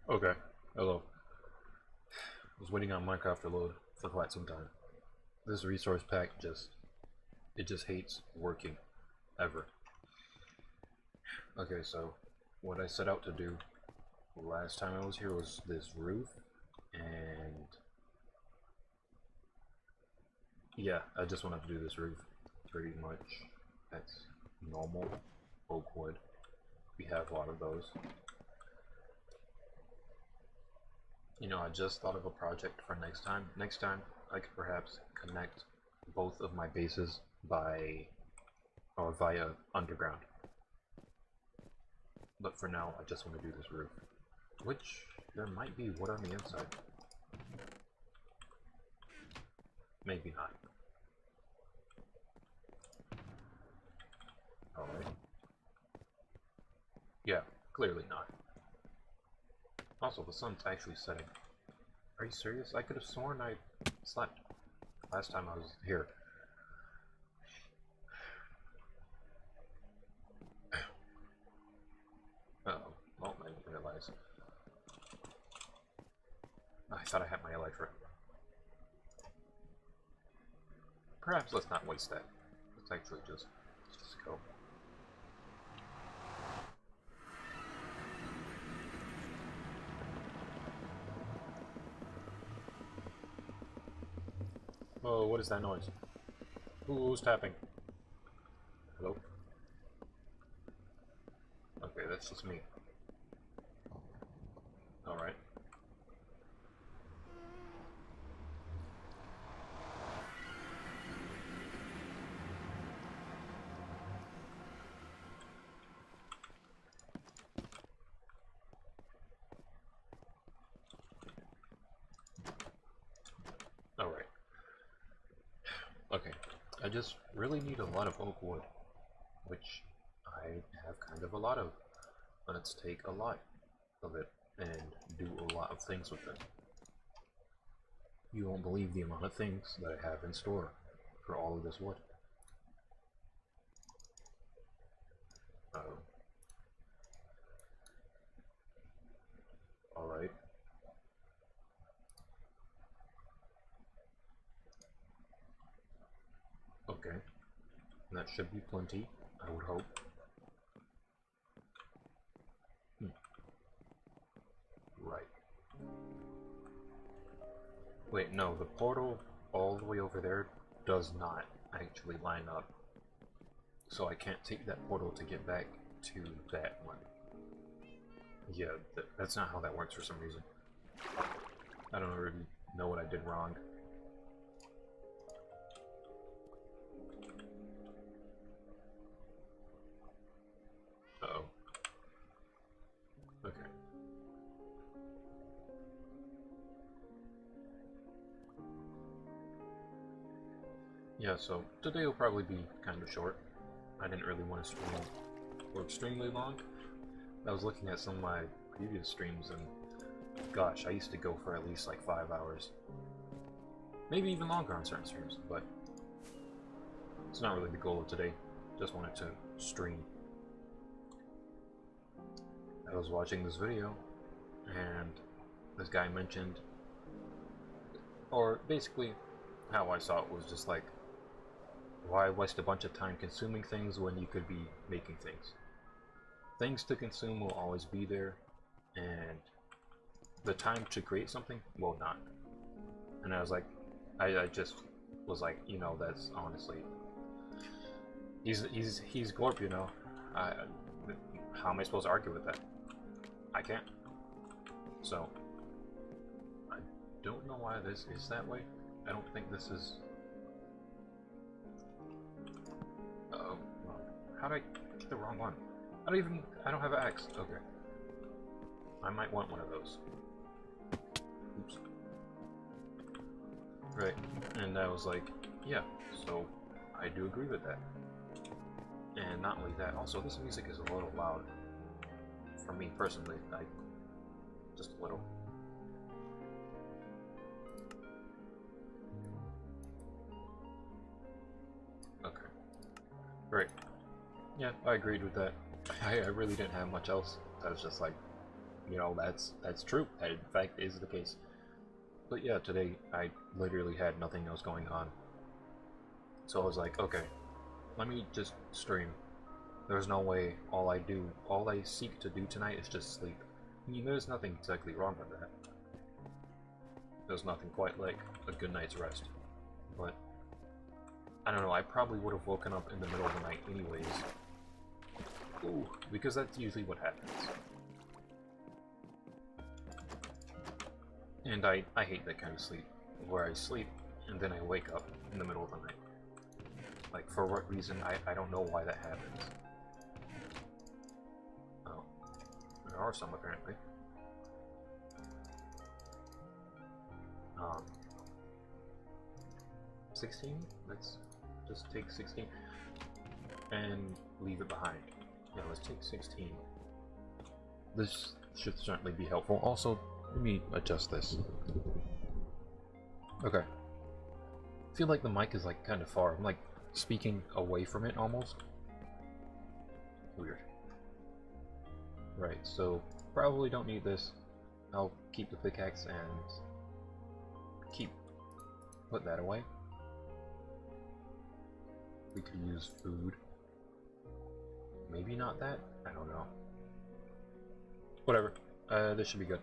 Okay, hello. I was waiting on Minecraft to load for quite some time. This resource pack it just hates working, ever. Okay, so what I set out to do last time I was here was this roof, and yeah, I just wanted to do this roof, pretty much. That's normal oak wood. We have a lot of those. You know, I just thought of a project for next time. Next time, I could perhaps connect both of my bases by or via underground. But for now, I just want to do this roof. Which, there might be wood on the inside. Maybe not. Alright. Yeah, clearly not. Also, the sun's actually setting. Are you serious? I could have sworn I slept last time I was here. Uh-oh. Well, I didn't realize. I thought I had my elytra. Perhaps let's not waste that. Let's actually just go. Oh, what is that noise? Who's tapping? Hello? Okay, that's just me. Alright. Alright. Okay. I just really need a lot of oak wood, which I have kind of a lot of. Let's take a lot of it and do a lot of things with it. You won't believe the amount of things that I have in store for all of this wood. Alright. Okay. That should be plenty, I would hope. Right. Wait, no, the portal all the way over there does not actually line up. So I can't take that portal to get back to that one. Yeah, that's not how that works for some reason. I don't really know what I did wrong. Uh-oh. Okay. Yeah, so today will probably be kind of short. I didn't really want to stream for extremely long. I was looking at some of my previous streams and gosh, I used to go for at least like 5 hours. Maybe even longer on certain streams, but it's not really the goal of today. Just wanted to stream. I was watching this video and this guy mentioned, or basically how I saw it was just like, why waste a bunch of time consuming things when you could be making things? Things to consume will always be there, and the time to create something will not. And I was like, I just was like, you know, that's honestly, he's Glorp, you know. I, how am I supposed to argue with that? I can't. So, I don't know why this is that way. I don't think this is... Uh-oh. Well, how did I get the wrong one? I don't have an axe. Okay. I might want one of those. Oops. Right. And I was like, yeah, so I do agree with that. And not only that, also this music is a little loud. For me personally, just a little. Okay. Right. Yeah, I agreed with that. I really didn't have much else. I was just like, you know, that's true. That in fact is the case. But yeah, today I literally had nothing else going on. So I was like, okay, let me just stream. There's no way all I seek to do tonight is just sleep. I mean, there's nothing exactly wrong with that. There's nothing quite like a good night's rest. But, I don't know, I probably would have woken up in the middle of the night anyways. Ooh, because that's usually what happens. And I hate that kind of sleep, where I sleep and then I wake up in the middle of the night. Like, for what reason, I don't know why that happens. Oh, there are some apparently. 16? Let's just take 16 and leave it behind. Yeah, let's take 16. This should certainly be helpful. Also, let me adjust this. Okay. I feel like the mic is like kind of far. I'm like speaking away from it almost. Weird. Right, so probably don't need this. I'll keep the pickaxe and put that away. We could use food. Maybe not that? I don't know. Whatever. This should be good.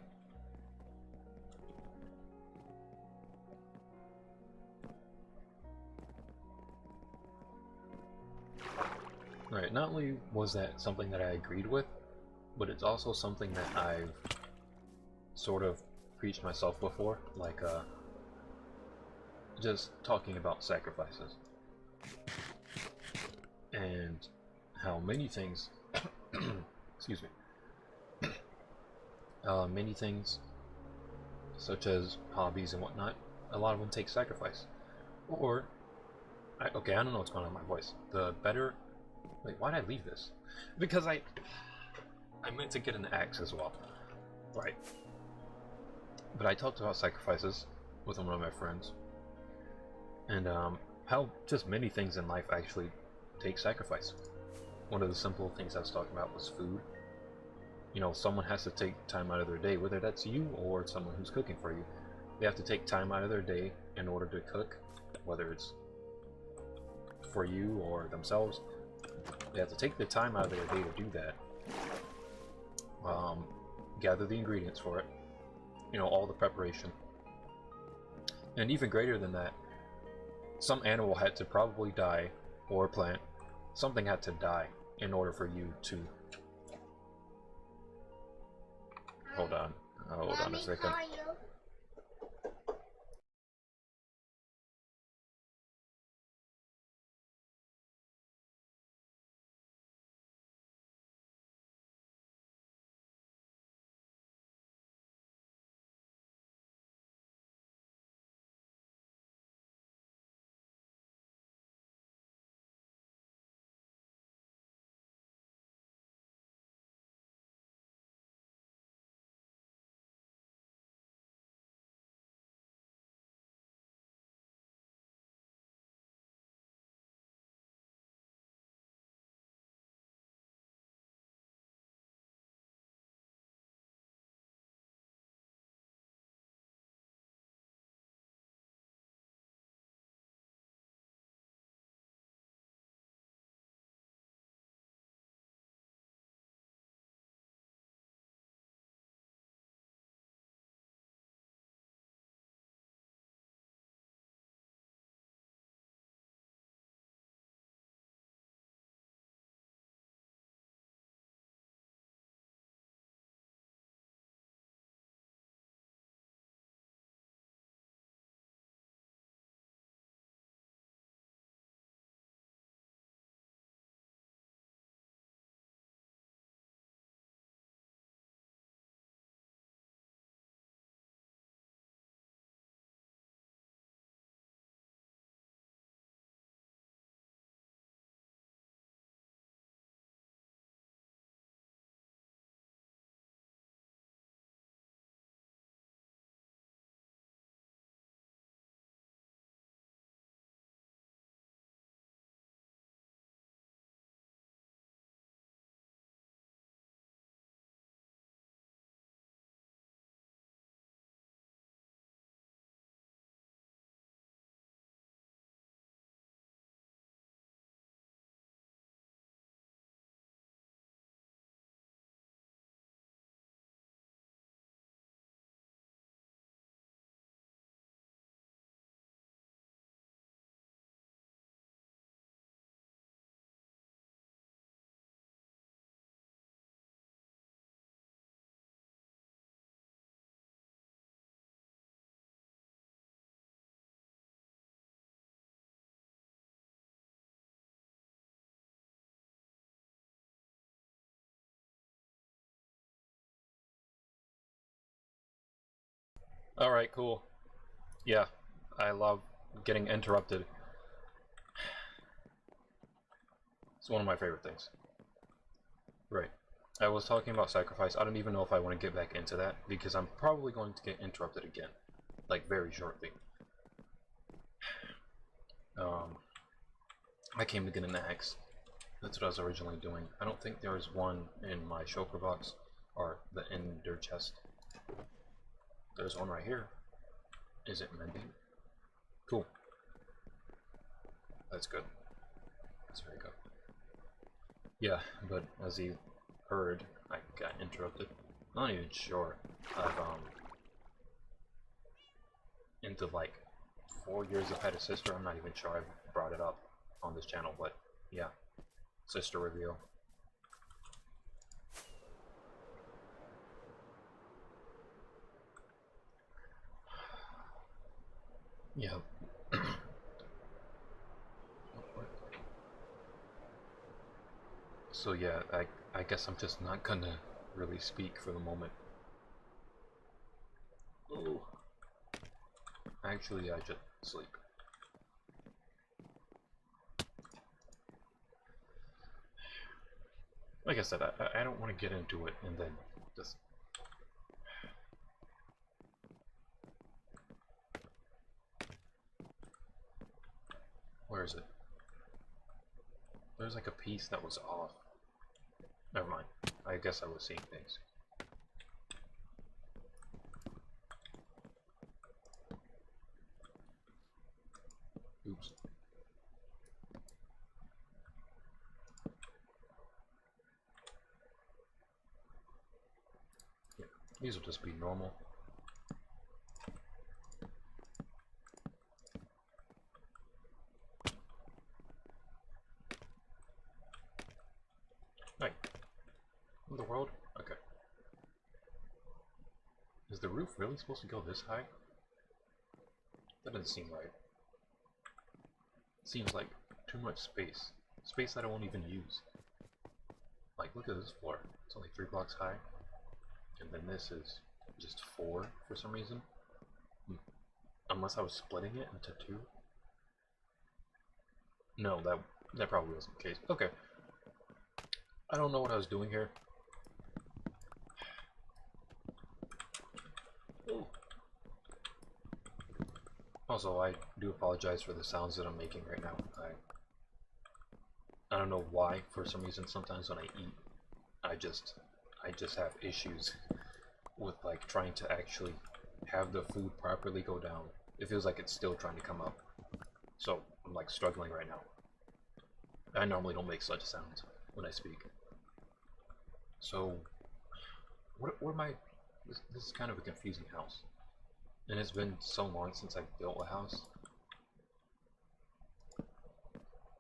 Alright, not only was that something that I agreed with, but it's also something that I've sort of preached myself before, like, just talking about sacrifices. And how many things, excuse me, many things, such as hobbies and whatnot, a lot of them take sacrifice. Or, okay, I don't know what's going on with my voice. The better, wait, why'd I leave this? Because I meant to get an axe as well. Right. But I talked about sacrifices with one of my friends. And how just many things in life actually take sacrifice. One of the simple things I was talking about was food. You know, someone has to take time out of their day, whether that's you or someone who's cooking for you. They have to take time out of their day in order to cook, whether it's for you or themselves. They have to take the time out of their day to do that. Gather the ingredients for it. You know, all the preparation. And even greater than that, some animal had to probably die, or a plant. Something had to die in order for you to... Hold on a second. Alright, cool. Yeah, I love getting interrupted. It's one of my favorite things. Right. I was talking about sacrifice. I don't even know if I want to get back into that, because I'm probably going to get interrupted again. Like, very shortly. I came to get an axe. That's what I was originally doing. I don't think there was one in my shulker box, or the ender chest. There's one right here. Is it mending? Cool. That's good. That's very good. Yeah, but as you heard, I got interrupted. I'm not even sure. I've, into like 4 years I've had a sister. I'm not even sure I've brought it up on this channel, but yeah. Sister reveal. Yeah. So yeah, I guess I'm just not gonna really speak for the moment. Oh. Actually, I just sleep. Like I said, I don't want to get into it and then just... Where is it? There's like a piece that was off. Never mind. I guess I was seeing things. Oops. Yeah, these will just be normal. Hey. In the world? Okay. Is the roof really supposed to go this high? That doesn't seem right. Seems like too much space. Space that I won't even use. Like, look at this floor. It's only 3 blocks high. And then this is just 4 for some reason. Unless I was splitting it into 2. No, that probably wasn't the case. Okay. I don't know what I was doing here. Ooh. Also, I do apologize for the sounds that I'm making right now. I don't know why, for some reason, sometimes when I eat, I just have issues with like trying to actually have the food properly go down. It feels like it's still trying to come up. So I'm like struggling right now. I normally don't make such sounds when I speak. So what am I... This is kind of a confusing house. And it's been so long since I built a house.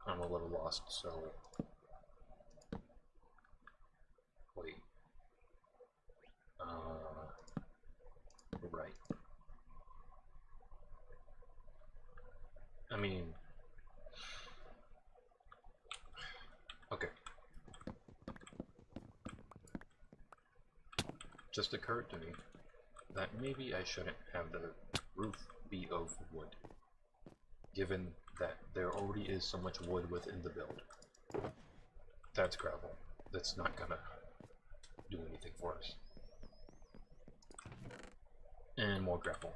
I'm a little lost, so... Wait. Right. I mean... Okay. Just occurred to me that maybe I shouldn't have the roof be of wood, given that there already is so much wood within the build. That's gravel. That's not gonna do anything for us. And more gravel.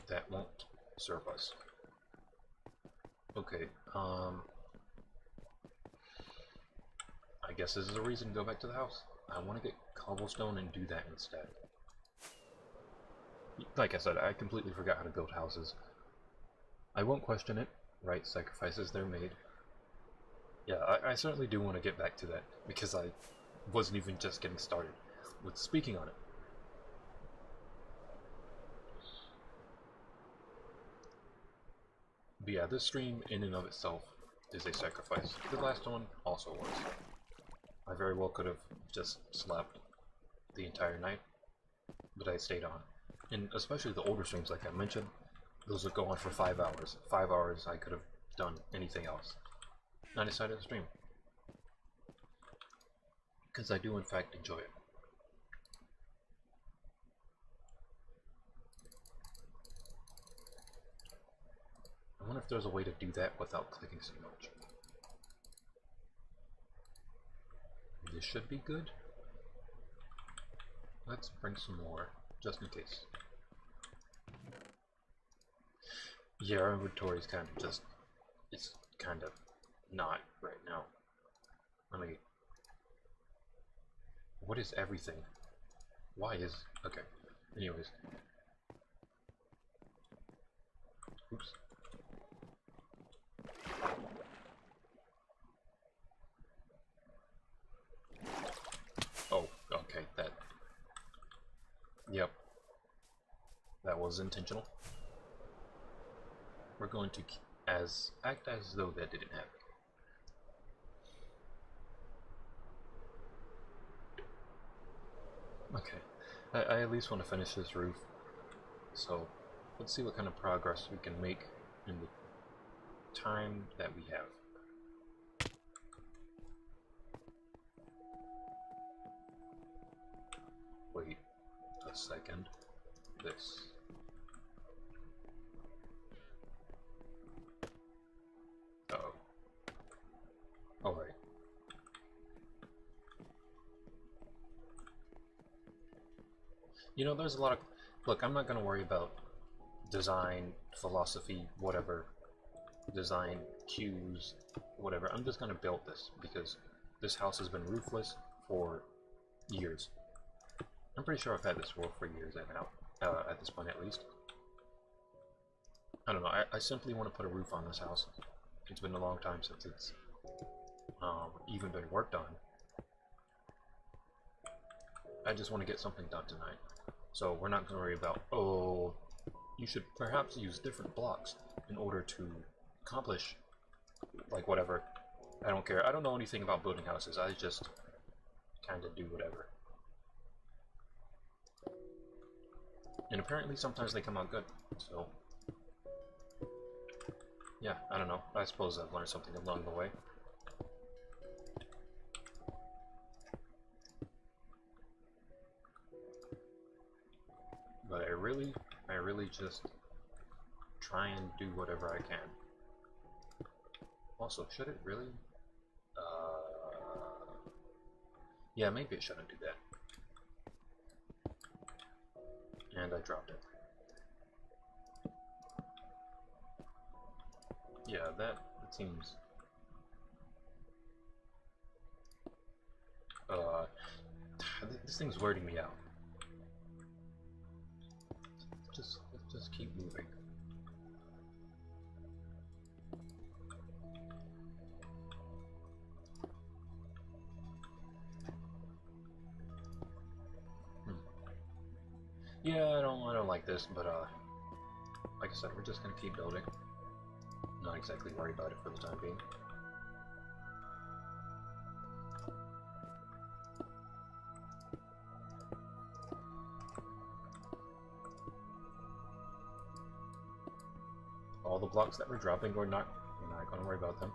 That won't serve us. Okay, I guess this is a reason to go back to the house. I want to get cobblestone and do that instead. Like I said, I completely forgot how to build houses. I won't question it, right? Sacrifices they're made. Yeah, I certainly do want to get back to that, because I wasn't even just getting started with speaking on it. But yeah, this stream in and of itself is a sacrifice. The last one also was. I very well could have just slept the entire night, but I stayed on. And especially the older streams, like I mentioned, those would go on for 5 hours. 5 hours I could have done anything else. And I decided to stream. Because I do in fact enjoy it. wonder if there's a way to do that without clicking so much. This should be good. Let's bring some more, just in case. Yeah, our inventory is kind of just, it's kind of not right now. Let me, what is everything? Why is, okay, anyways. Oops. Oh, okay, that, yep, that was intentional. We're going to act as though that didn't happen. Okay, I at least want to finish this roof, so let's see what kind of progress we can make in the time that we have. Wait a second. This. Uh-oh. Alright. You know, there's a lot of... Look, I'm not going to worry about design, philosophy, whatever. Design, cues, whatever. I'm just going to build this, because this house has been roofless for years. I'm pretty sure I've had this roof for years at this point at least. I don't know, I simply want to put a roof on this house. It's been a long time since it's even been worked on. I just want to get something done tonight. So we're not going to worry about, oh, you should perhaps use different blocks in order to accomplish, like, whatever. I don't care. I don't know anything about building houses. I just kind of do whatever. And apparently sometimes they come out good, so... Yeah, I don't know. I suppose I've learned something along the way. But I really just try and do whatever I can. Also, should it really? Yeah, maybe it shouldn't do that. And I dropped it. Yeah, that seems... this thing's weirding me out. Let's just keep moving. Yeah, I don't like this, but like I said, we're just gonna keep building. Not exactly worry about it for the time being. All the blocks that we're dropping, we're not gonna worry about them.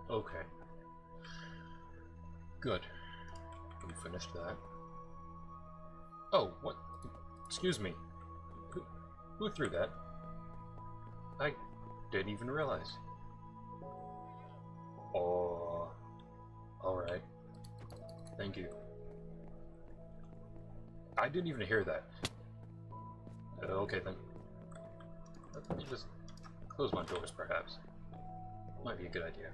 Okay. Good. We finished that. Oh, what? Excuse me. Who threw that? I didn't even realize. Oh, alright. Thank you. I didn't even hear that. Okay then. Let me just close my doors, perhaps. Might be a good idea.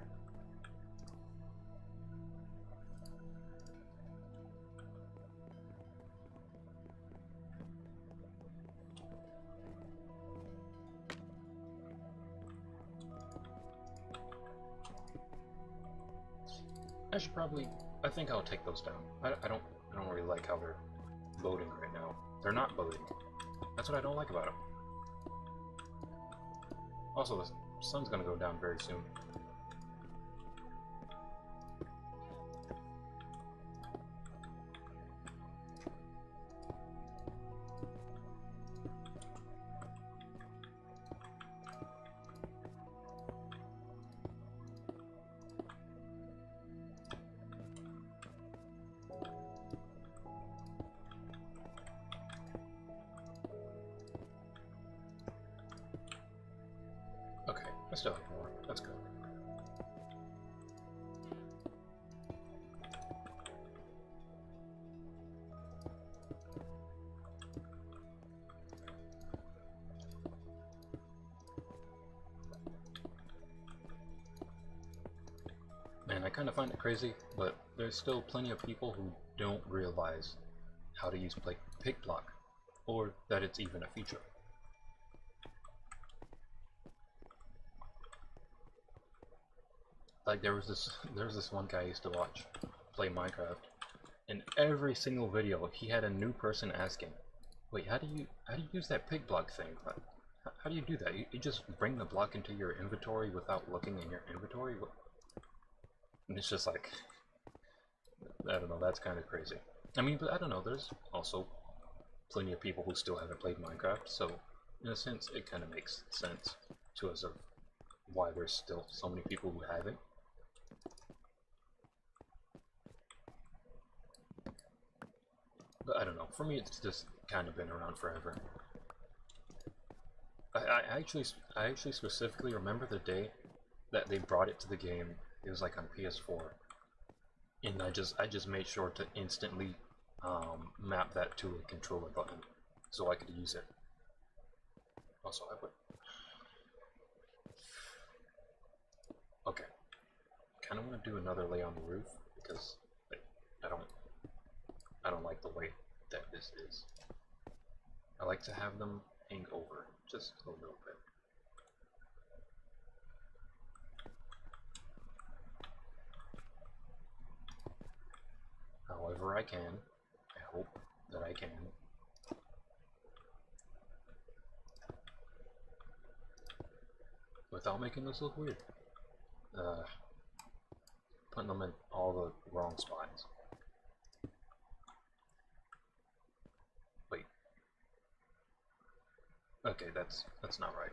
I should probably... I think I'll take those down. I don't really like how they're loading right now. They're not loading. That's what I don't like about them. Also, the sun's gonna go down very soon. I still have more. That's good. And I kind of find it crazy, but there's still plenty of people who don't realize how to use pick block, or that it's even a feature. Like there was this one guy I used to watch play Minecraft, and every single video he had a new person asking, "Wait, how do you use that pick block thing? How do you do that? You just bring the block into your inventory without looking in your inventory?" And it's just like, I don't know, that's kind of crazy. I mean, but I don't know, there's also plenty of people who still haven't played Minecraft, so in a sense it kind of makes sense to us of why there's still so many people who haven't. But I don't know, for me it's just kind of been around forever. I actually specifically remember the day that they brought it to the game. It was like on PS4, and I just made sure to instantly map that to a controller button so I could use it. Also, I would. Okay, kind of want to do another lay on the roof because I don't like the way that this is. I like to have them hang over just a little bit. However I can. I hope that I can. Without making this look weird. Putting them in all the wrong spots. Wait. Okay, that's not right.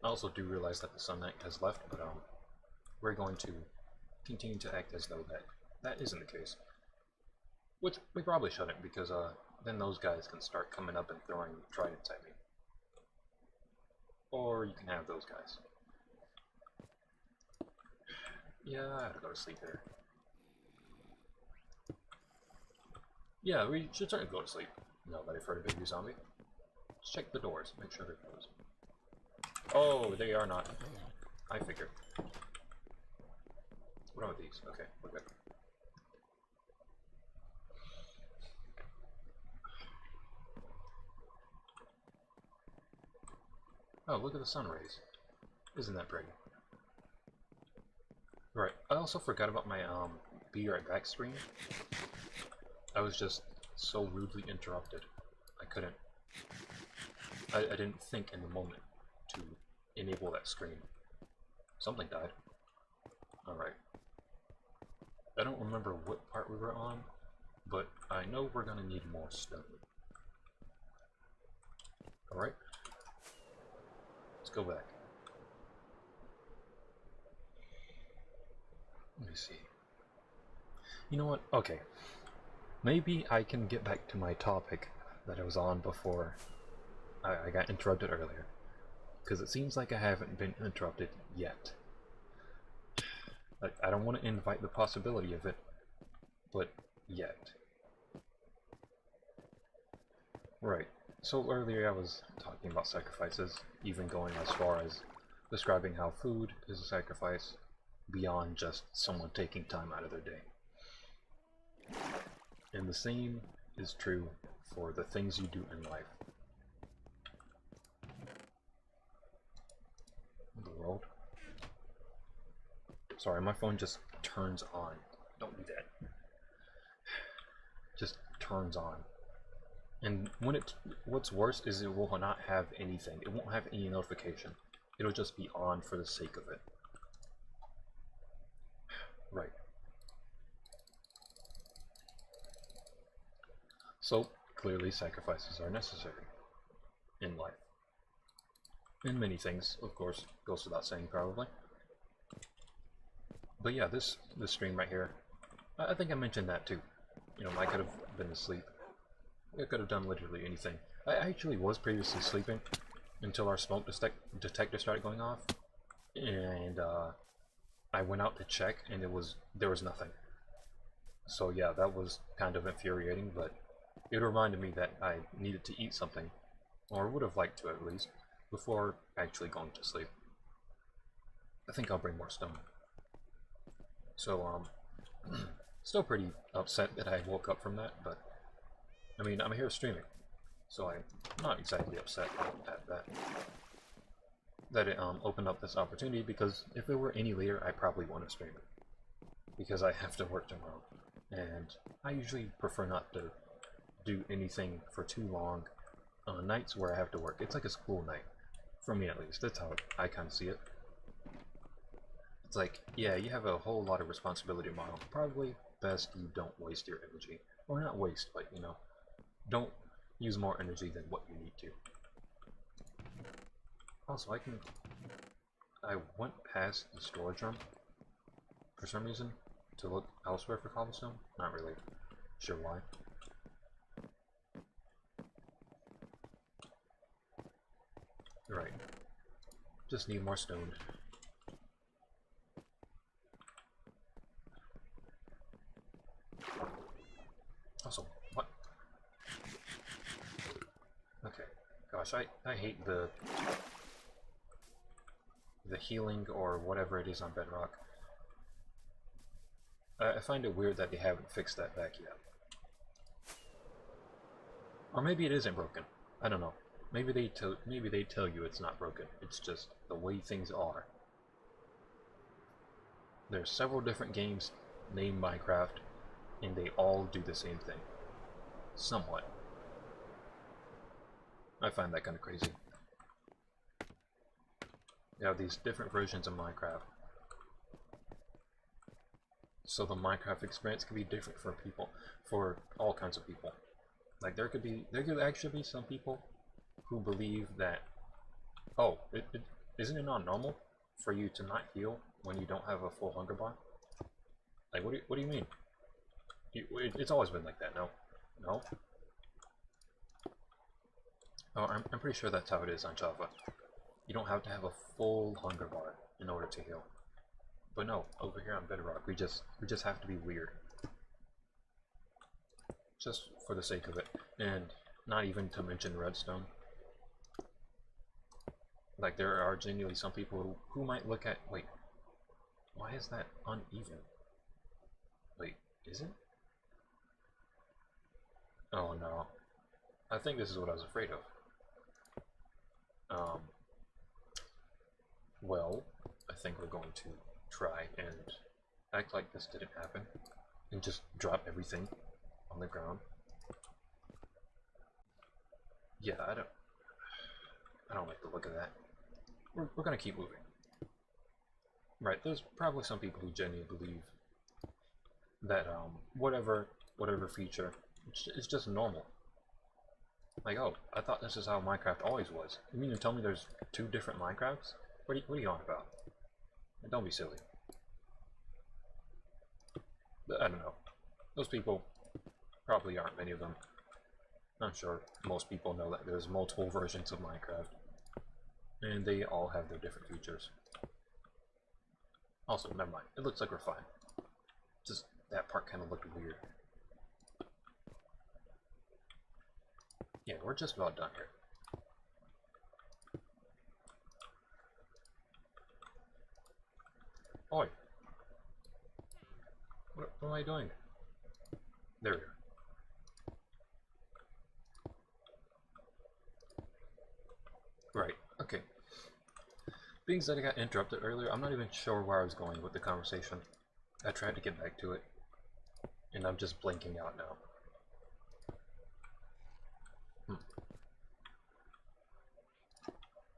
I also do realize that the sunlight has left, but we're going to continue to act as though that isn't the case. Which we probably shouldn't, because then those guys can start coming up and throwing tridents at me. Or you can have those guys. Yeah, I have to go to sleep here. Yeah, we should start to go to sleep. Now that I've heard a baby zombie. Let's check the doors, make sure they're closed. Oh, they are not. I figured. What are these? Okay, we're good. Oh, look at the sun rays. Isn't that pretty? Right, I also forgot about my be right back screen. I was just so rudely interrupted. I couldn't. I didn't think in the moment to enable that screen. Something died. Alright. I don't remember what part we were on, but I know we're gonna need more stone. Alright. Let's go back. Let me see. You know what? Okay. Maybe I can get back to my topic that I was on before I got interrupted earlier. Because it seems like I haven't been interrupted yet. I don't want to invite the possibility of it, but yet. Right. So earlier I was talking about sacrifices, even going as far as describing how food is a sacrifice beyond just someone taking time out of their day. And the same is true for the things you do in life. The world. Sorry, my phone just turns on. Don't do that. Just turns on. And when what's worse is it will not have anything. It won't have any notification. It'll just be on for the sake of it. Right. So, clearly sacrifices are necessary in life. In many things, of course, goes without saying probably. But yeah, this stream right here, I think I mentioned that too. You know, I could have been asleep. I could have done literally anything. I actually was previously sleeping until our smoke detector started going off, and I went out to check, and there was nothing. So yeah, that was kind of infuriating, but it reminded me that I needed to eat something, or would have liked to at least, before actually going to sleep. I think I'll bring more stone. So still pretty upset that I woke up from that, but I mean, I'm here streaming, so I'm not exactly upset at that. That it opened up this opportunity, because if it were any later, I probably wouldn't stream it. Because I have to work tomorrow, and I usually prefer not to do anything for too long on nights where I have to work. It's like a school night, for me at least. That's how I kind of see it. It's like, yeah, you have a whole lot of responsibility tomorrow. Probably best you don't waste your energy. Or not waste, but, you know, don't use more energy than what you need to. Also, I went past the storage room for some reason to look elsewhere for cobblestone. Not really sure why. Right. Just need more stone. Also, what? Okay. Gosh, I hate the healing or whatever it is on Bedrock. I find it weird that they haven't fixed that back yet. Or maybe it isn't broken. I don't know. Maybe they tell you it's not broken. It's just the way things are. There's several different games named Minecraft, and they all do the same thing. Somewhat. I find that kind of crazy. You have these different versions of Minecraft. So the Minecraft experience can be different for people, for all kinds of people. Like there could actually be some people who believe that, oh, isn't it not normal for you to not heal when you don't have a full hunger bar? Like, what do you mean? It's always been like that, no? No? Oh, I'm pretty sure that's how it is on Java. You don't have to have a full hunger bar in order to heal. But no, over here on Bedrock, we just have to be weird. Just for the sake of it. And not even to mention redstone. Like, there are genuinely some people who might look at... Wait, why is that uneven? Wait, is it? Oh no. I think this is what I was afraid of. Well, I think we're going to try and act like this didn't happen and just drop everything on the ground. Yeah, I don't like the look of that. We're gonna keep moving. Right, there's probably some people who genuinely believe that whatever feature, it's just normal. Like, oh, I thought this is how Minecraft always was. You mean to tell me there's two different Minecrafts? What are you on about? Don't be silly. But I don't know. Those people probably aren't many of them. I'm sure most people know that there's multiple versions of Minecraft. And they all have their different features. Also, never mind. It looks like we're fine. Just that part kind of looked weird. Yeah, we're just about done here. Oi! What am I doing? There we go. Right, okay. Being that I got interrupted earlier, I'm not even sure where I was going with the conversation. I tried to get back to it, and I'm just blanking out now.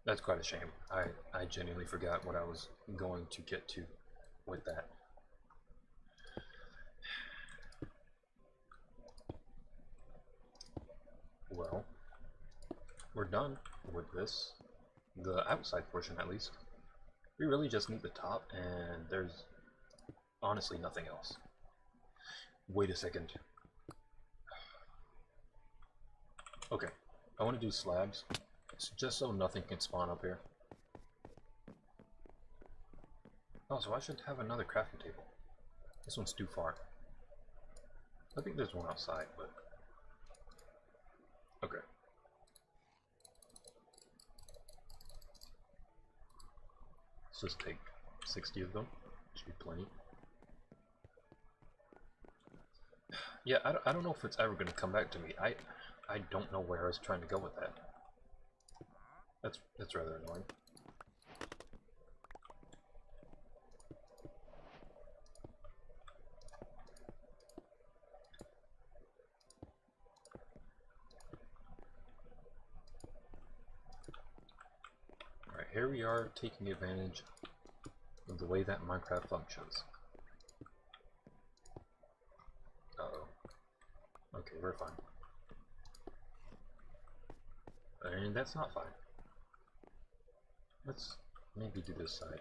That's quite a shame. I genuinely forgot what I was going to get to with that. Well, we're done with this. The outside portion, at least. We really just need the top, and there's honestly nothing else. Wait a second. Okay, I want to do slabs, just so nothing can spawn up here. Oh, so I should have another crafting table. This one's too far. I think there's one outside, but... Okay. Let's just take 60 of them. Should be plenty. Yeah, I don't know if it's ever going to come back to me. I don't know where I was trying to go with that. That's rather annoying. Alright, here we are taking advantage of the way that Minecraft functions. Uh-oh. Okay, we're fine. And that's not fine. Let's maybe do this side.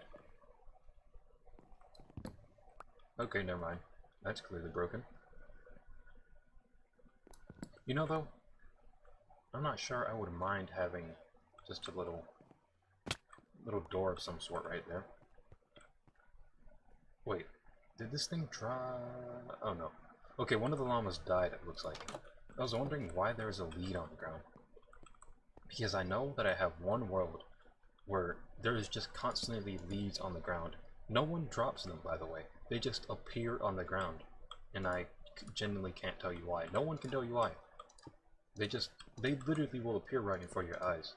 Okay, never mind. That's clearly broken. You know, though, I'm not sure I would mind having just a little door of some sort right there. Wait, did this thing dry? Oh no. Okay, one of the llamas died, it looks like. I was wondering why there's a lead on the ground. Because I know that I have one world where there is just constantly leads on the ground. No one drops them, by the way. They just appear on the ground. And I genuinely can't tell you why. No one can tell you why. They literally will appear right in front of your eyes.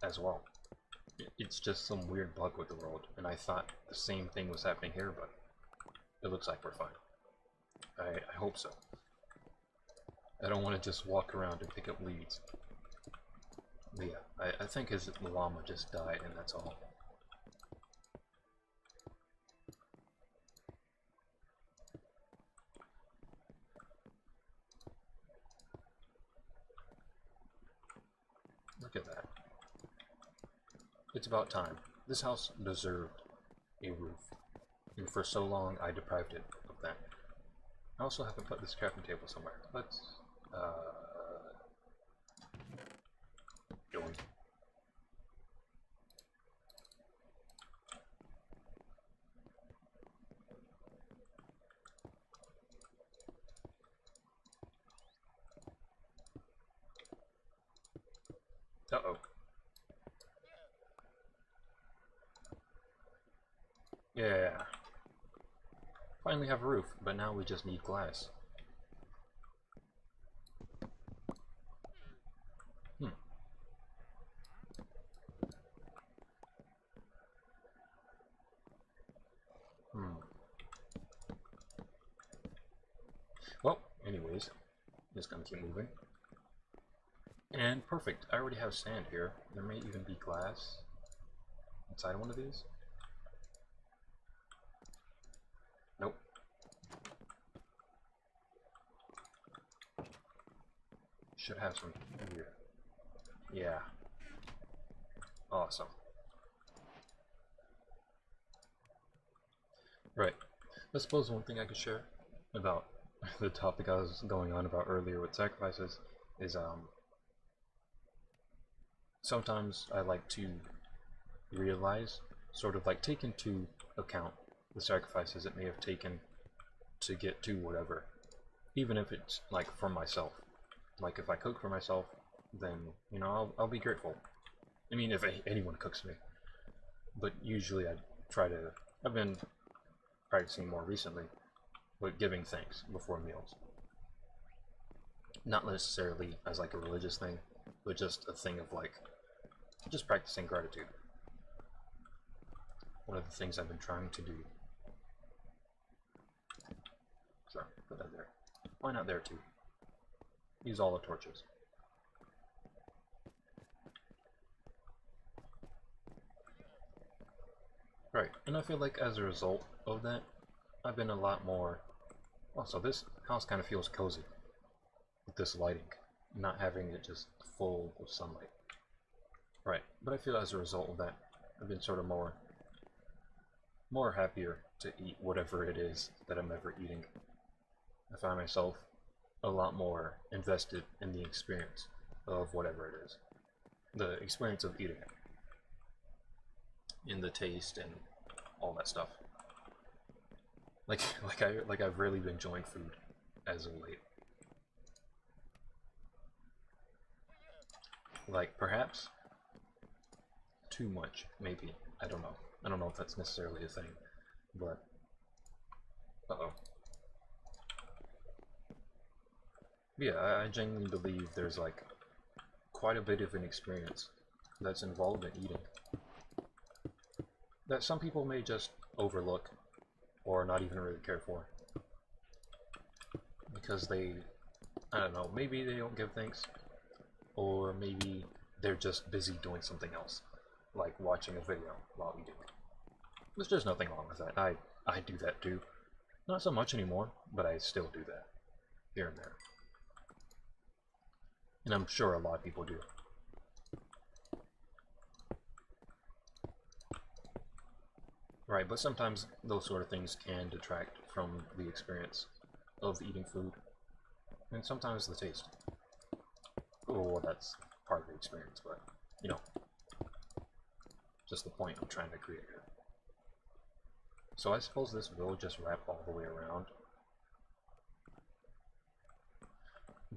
As well. It's just some weird bug with the world. And I thought the same thing was happening here, but it looks like we're fine. I hope so. I don't want to just walk around and pick up leads. But yeah, I think his llama just died, and that's all. Look at that. It's about time. This house deserved a roof. And for so long, I deprived it of that. I also have to put this crafting table somewhere. Let's, join. Uh-oh. Yeah. Finally have a roof, but now we just need glass. Well, anyways, just gonna keep moving. And perfect, I already have sand here. There may even be glass inside one of these. Nope. Should have some here. Yeah. Awesome. Right. I suppose one thing I could share about the topic I was going on about earlier with sacrifices is sometimes I like to realize, sort of like take into account the sacrifices it may have taken to get to whatever, even if it's like for myself. Like if I cook for myself, then you know I'll be grateful. I mean, if anyone cooks for me, but usually I try to. I've been practicing more recently, but giving thanks before meals. Not necessarily as like a religious thing, but just a thing of like just practicing gratitude. One of the things I've been trying to do. So, put that there. Why not there too? Use all the torches. Right, and I feel like as a result of that, I've been a lot more... Also, this house kind of feels cozy with this lighting, not having it just full of sunlight. Right, but I feel as a result of that, I've been sort of more happier to eat whatever it is that I'm ever eating. I find myself a lot more invested in the experience. of whatever it is. The experience of eating it. In the taste and all that stuff. Like I've really been enjoying food as of late. Like perhaps too much, maybe. I don't know. I don't know if that's necessarily a thing, but uh-oh. Yeah, I genuinely believe there's like quite a bit of an experience that's involved in eating that some people may just overlook or not even really care for because they, I don't know, maybe they don't give thanks, or maybe they're just busy doing something else, like watching a video while eating. There's just nothing wrong with that. I do that too. Not so much anymore, but I still do that here and there. And I'm sure a lot of people do. Right, but sometimes those sort of things can detract from the experience of eating food. And sometimes the taste. Oh, well, that's part of the experience, but, you know, just the point I'm trying to create here. So I suppose this will just wrap all the way around.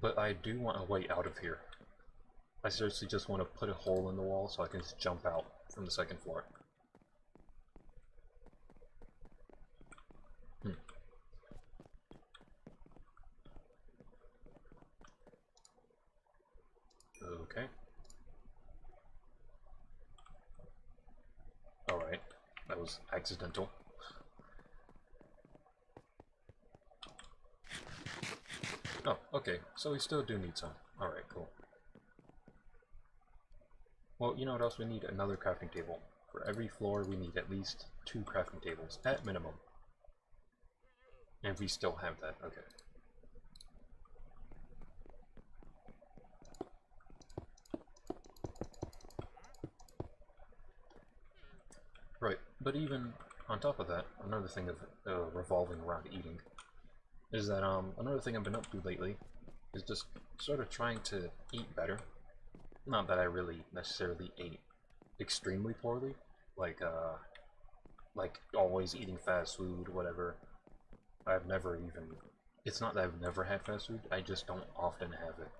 But I do want a way out of here. I seriously just want to put a hole in the wall so I can just jump out from the second floor. Okay. Alright, that was accidental. Oh, okay, so we still do need some. Alright, cool. Well, you know what else we need? Another crafting table. For every floor we need at least 2 crafting tables, at minimum. And we still have that, okay. Right, but even on top of that, another thing of revolving around eating is that another thing I've been up to lately is just sort of trying to eat better. Not that I really necessarily ate extremely poorly, like always eating fast food, whatever. I've never even, it's not that I've never had fast food, I just don't often have it.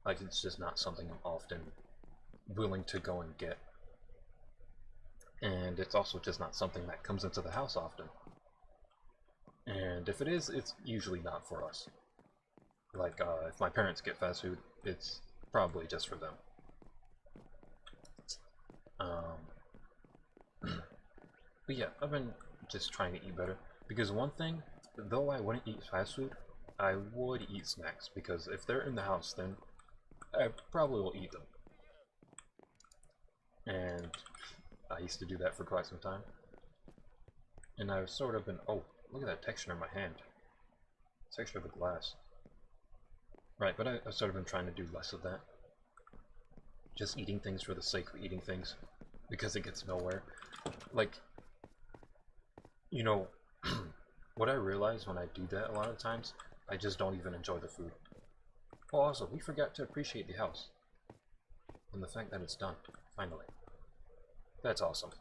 Like, it's just not something I'm often willing to go and get. And it's also just not something that comes into the house often. And if it is, it's usually not for us. Like, if my parents get fast food, it's probably just for them. But yeah, I've been just trying to eat better. Because one thing, though I wouldn't eat fast food, I would eat snacks. Because if they're in the house, then I probably will eat them. And I used to do that for quite some time. And I've sort of been, oh, look at that texture in my hand. Texture of the glass. Right, but I've sort of been trying to do less of that. Just eating things for the sake of eating things. Because it gets nowhere. Like, you know, what I realize when I do that a lot of times, I just don't even enjoy the food. Oh, also, we forgot to appreciate the house. And the fact that it's done, finally. That's awesome.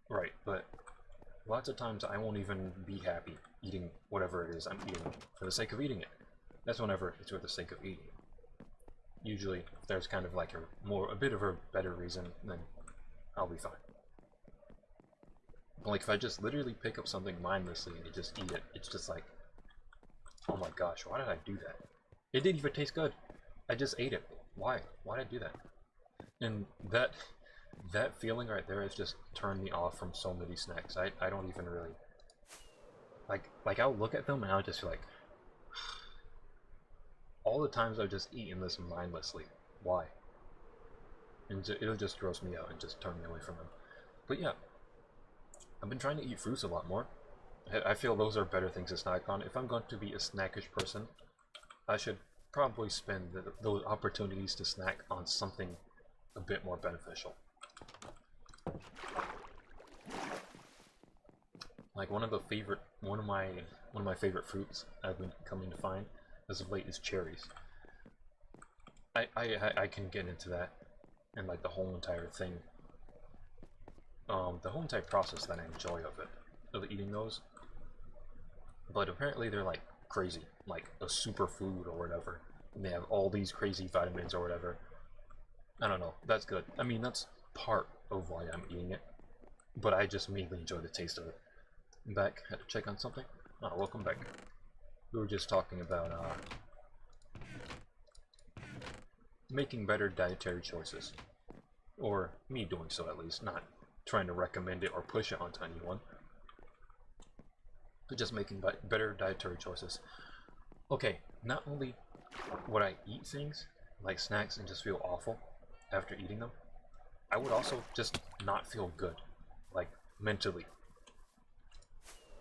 Right, but lots of times I won't even be happy eating whatever it is I'm eating for the sake of eating it. That's whenever it's for the sake of eating. Usually, if there's kind of like a bit of a better reason, then I'll be fine. But like if I just literally pick up something mindlessly and just eat it, it's just like, oh my gosh, why did I do that? It didn't even taste good. I just ate it. Why? Why did I do that? And that feeling right there has just turned me off from so many snacks. I don't even really like I'll look at them and I'll just feel like all the times I've just eaten this mindlessly. Why? And it'll just gross me out and just turn me away from them. But yeah, I've been trying to eat fruits a lot more. I feel those are better things to snack on. If I'm going to be a snackish person, I should probably spend those opportunities to snack on something a bit more beneficial. Like one of my favorite fruits I've been coming to find as of late is cherries. I can get into that and like the whole entire thing, the whole entire process that I enjoy of eating those. But apparently they're like crazy, like a superfood or whatever. And they have all these crazy vitamins or whatever. I don't know. That's good. I mean, that's part of why I'm eating it. But I just mainly enjoy the taste of it. I'm back. Had to check on something. Oh, welcome back. We were just talking about making better dietary choices. Or me doing so at least, not trying to recommend it or push it onto anyone. But just making better dietary choices. Okay, not only would I eat things like snacks and just feel awful after eating them, I would also just not feel good, like mentally.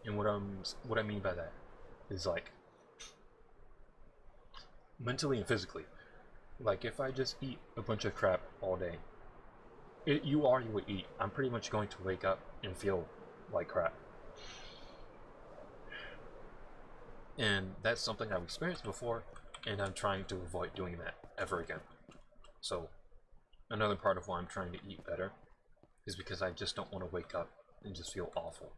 And what I mean by that is like mentally and physically. Like if I just eat a bunch of crap all day, you would eat. I'm pretty much going to wake up and feel like crap. And that's something I've experienced before, and I'm trying to avoid doing that ever again. So, another part of why I'm trying to eat better is because I just don't want to wake up and just feel awful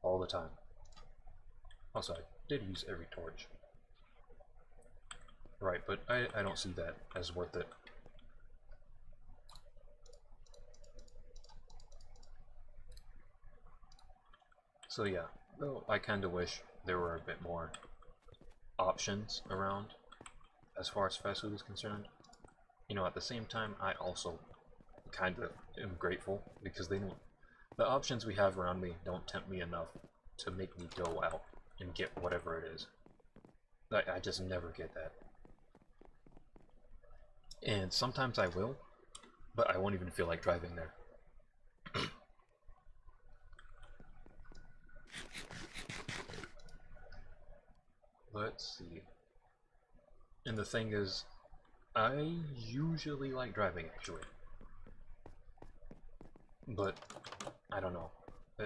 all the time. Also, I did use every torch. Right, but I don't see that as worth it. So yeah, though I kinda wish there were a bit more options around as far as fast food is concerned. You know, at the same time, I also kinda am grateful because they don't, the options we have around me don't tempt me enough to make me go out and get whatever it is. I just never get that. And sometimes I will, but I won't even feel like driving there. Let's see. And the thing is, I usually like driving actually. But, I don't know.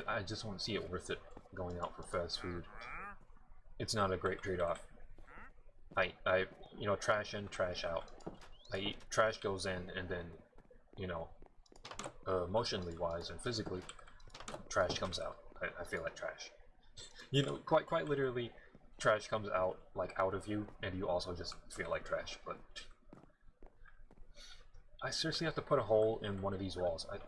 I just won't see it worth it going out for fast food. It's not a great trade-off. You know, trash in, trash out. I eat, trash goes in, and then, you know, emotionally wise and physically, trash comes out. I feel like trash. You know, quite literally, trash comes out, like, out of you, and you also just feel like trash, but... I seriously have to put a hole in one of these walls. I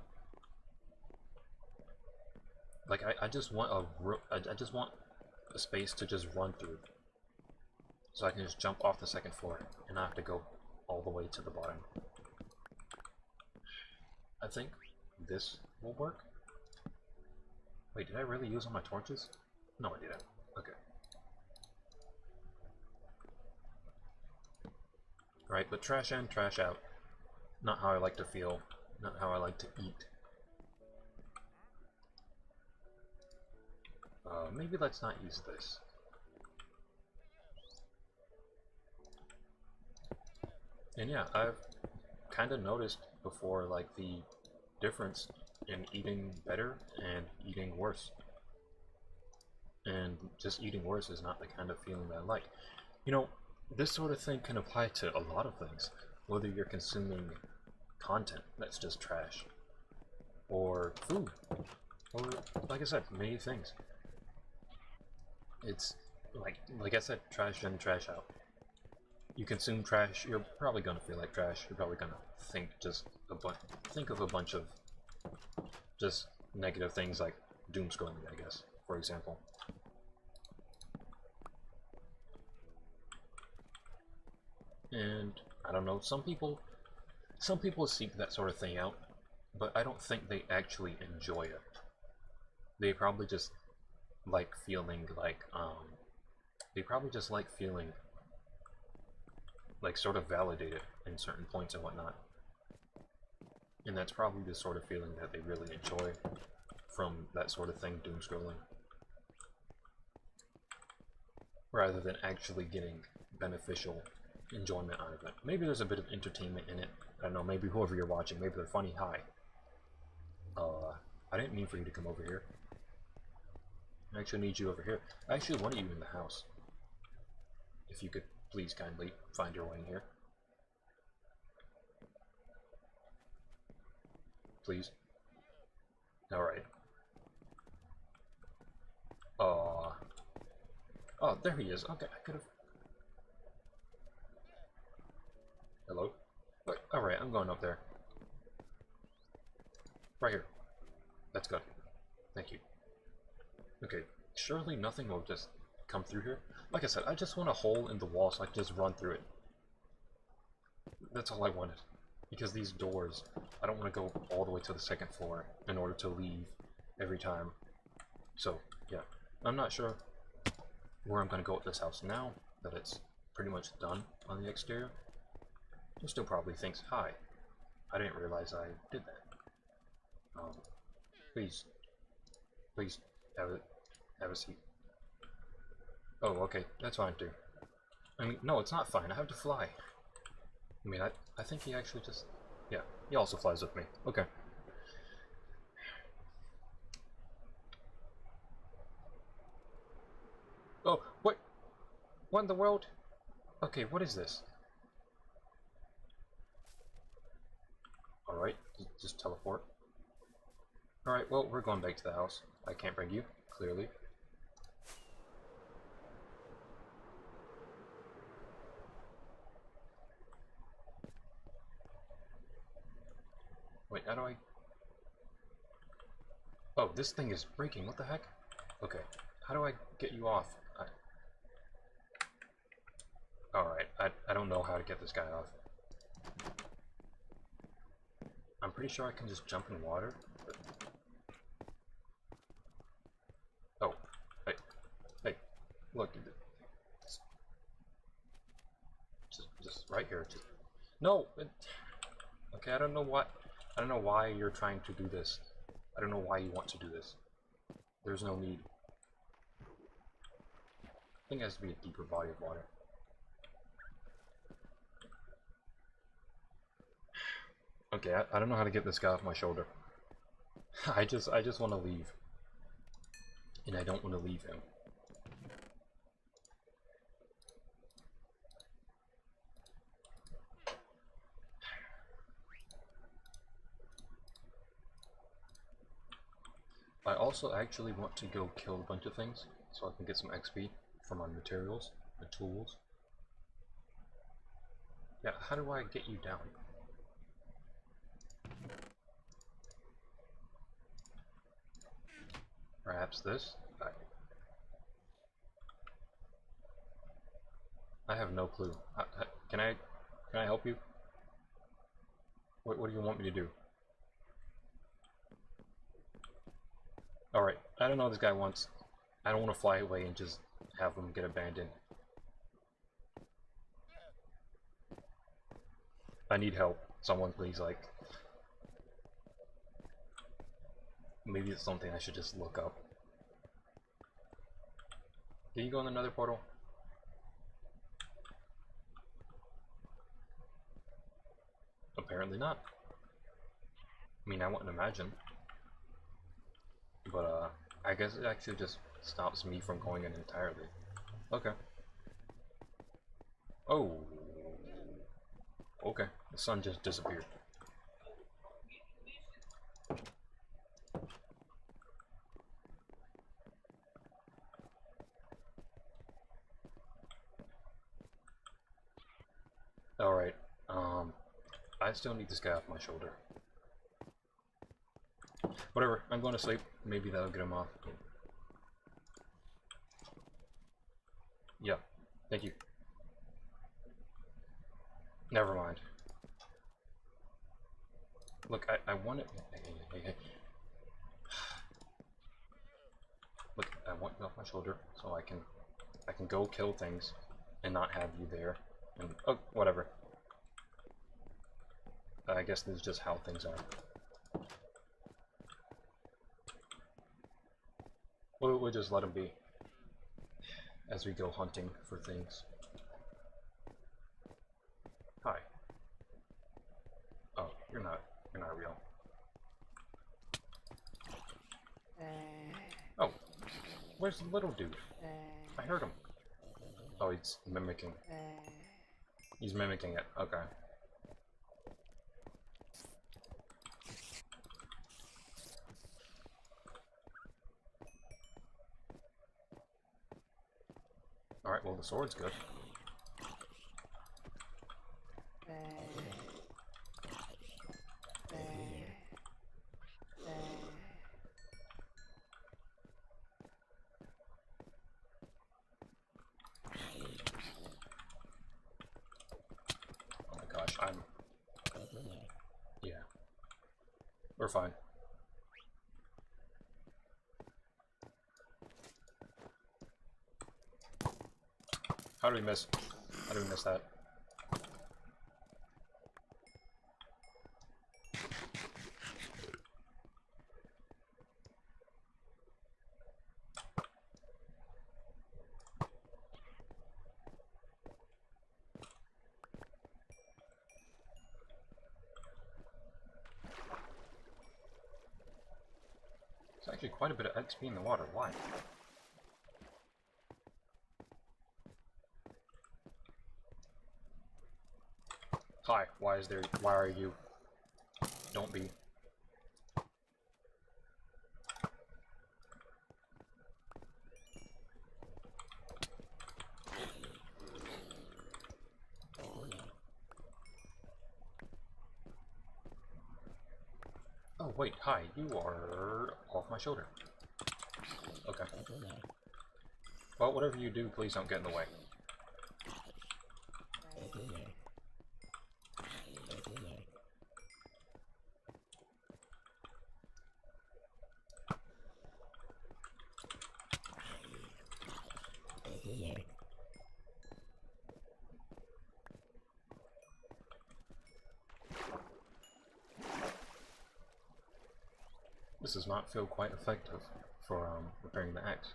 just want I just want a space to just run through. So I can just jump off the second floor, and not have to go all the way to the bottom. I think this will work. Wait, did I really use all my torches? No, I didn't. Okay. Right, but trash in, trash out. Not how I like to feel. Not how I like to eat. Maybe let's not use this. And yeah, I've kind of noticed before, like, the difference in eating better and eating worse. And just eating worse is not the kind of feeling that I like. You know, this sort of thing can apply to a lot of things. Whether you're consuming content that's just trash, or food, or, like I said, many things. It's, like I said, trash in, trash out. You consume trash, you're probably gonna feel like trash. You're probably gonna think think of a bunch of just negative things like doom scrolling, I guess, for example. And I don't know, some people seek that sort of thing out, but I don't think they actually enjoy it. They probably just like feeling like they probably just like feeling like sort of validated in certain points and whatnot. And that's probably the sort of feeling that they really enjoy from that sort of thing, doom scrolling. Rather than actually getting beneficial enjoyment out of it. Maybe there's a bit of entertainment in it. I don't know, maybe whoever you're watching, maybe they're funny. Hi. I didn't mean for you to come over here. I actually need you over here. I actually want you in the house. If you could please kindly find your way in here. please. Alright. Oh, there he is. Okay, I could have... Hello? Alright, I'm going up there. Right here. That's good. Thank you. Okay, surely nothing will just come through here. Like I said, I just want a hole in the wall so I can just run through it. That's all I wanted. Because these doors, I don't want to go all the way to the second floor in order to leave every time. So, yeah. I'm not sure where I'm going to go with this house now that it's pretty much done on the exterior. He still probably thinks, hi, I didn't realize I did that. Please have a seat. Oh, okay, that's fine too. I mean, no, it's not fine. I have to fly. I mean, I think he actually just... Yeah, he also flies with me. Okay. Oh, what? What in the world? Okay, what is this? Alright, just teleport. Alright, well, we're going back to the house. I can't bring you, clearly. Wait, how do I... Oh, this thing is breaking, what the heck? Okay, how do I get you off? Alright, I don't know how to get this guy off. I'm pretty sure I can just jump in water. But... Oh, hey, look. Just right here. No! Okay, I don't know why you're trying to do this. I don't know why you want to do this. There's no need. I think it has to be a deeper body of water. Okay, I don't know how to get this guy off my shoulder. I just want to leave. And I don't want to leave him. I also actually want to go kill a bunch of things, so I can get some XP from my materials and tools. Yeah, how do I get you down? Perhaps this? I have no clue. Can I help you? What do you want me to do? Alright, I don't know what this guy wants. I don't want to fly away and just have him get abandoned. I need help. Someone please, like... Maybe it's something I should just look up. Can you go in another portal? Apparently not. I mean, I wouldn't imagine. But, I guess it actually just stops me from going in entirely. Okay. Oh. Okay, the sun just disappeared. Alright, I still need this guy off my shoulder. Whatever, I'm going to sleep. Maybe that'll get him off. Yeah, thank you. Never mind. Look, I want it. Hey. Look, I want you off my shoulder so I can go kill things and not have you there. And oh, whatever. I guess this is just how things are. We'll just let them be as we go hunting for things. Hi. Oh, you're not real. Oh, where's the little dude? I heard him. Oh, he's mimicking. He's mimicking it. Okay. Alright, well the sword's good. Oh my gosh, yeah. We're fine. How do we miss? How do we miss that? It's actually quite a bit of XP in the water. Why? Hi, why are you? Don't be. Oh wait, hi, you are off my shoulder. Okay. Well, whatever you do, please don't get in the way. This does not feel quite effective for repairing the axe.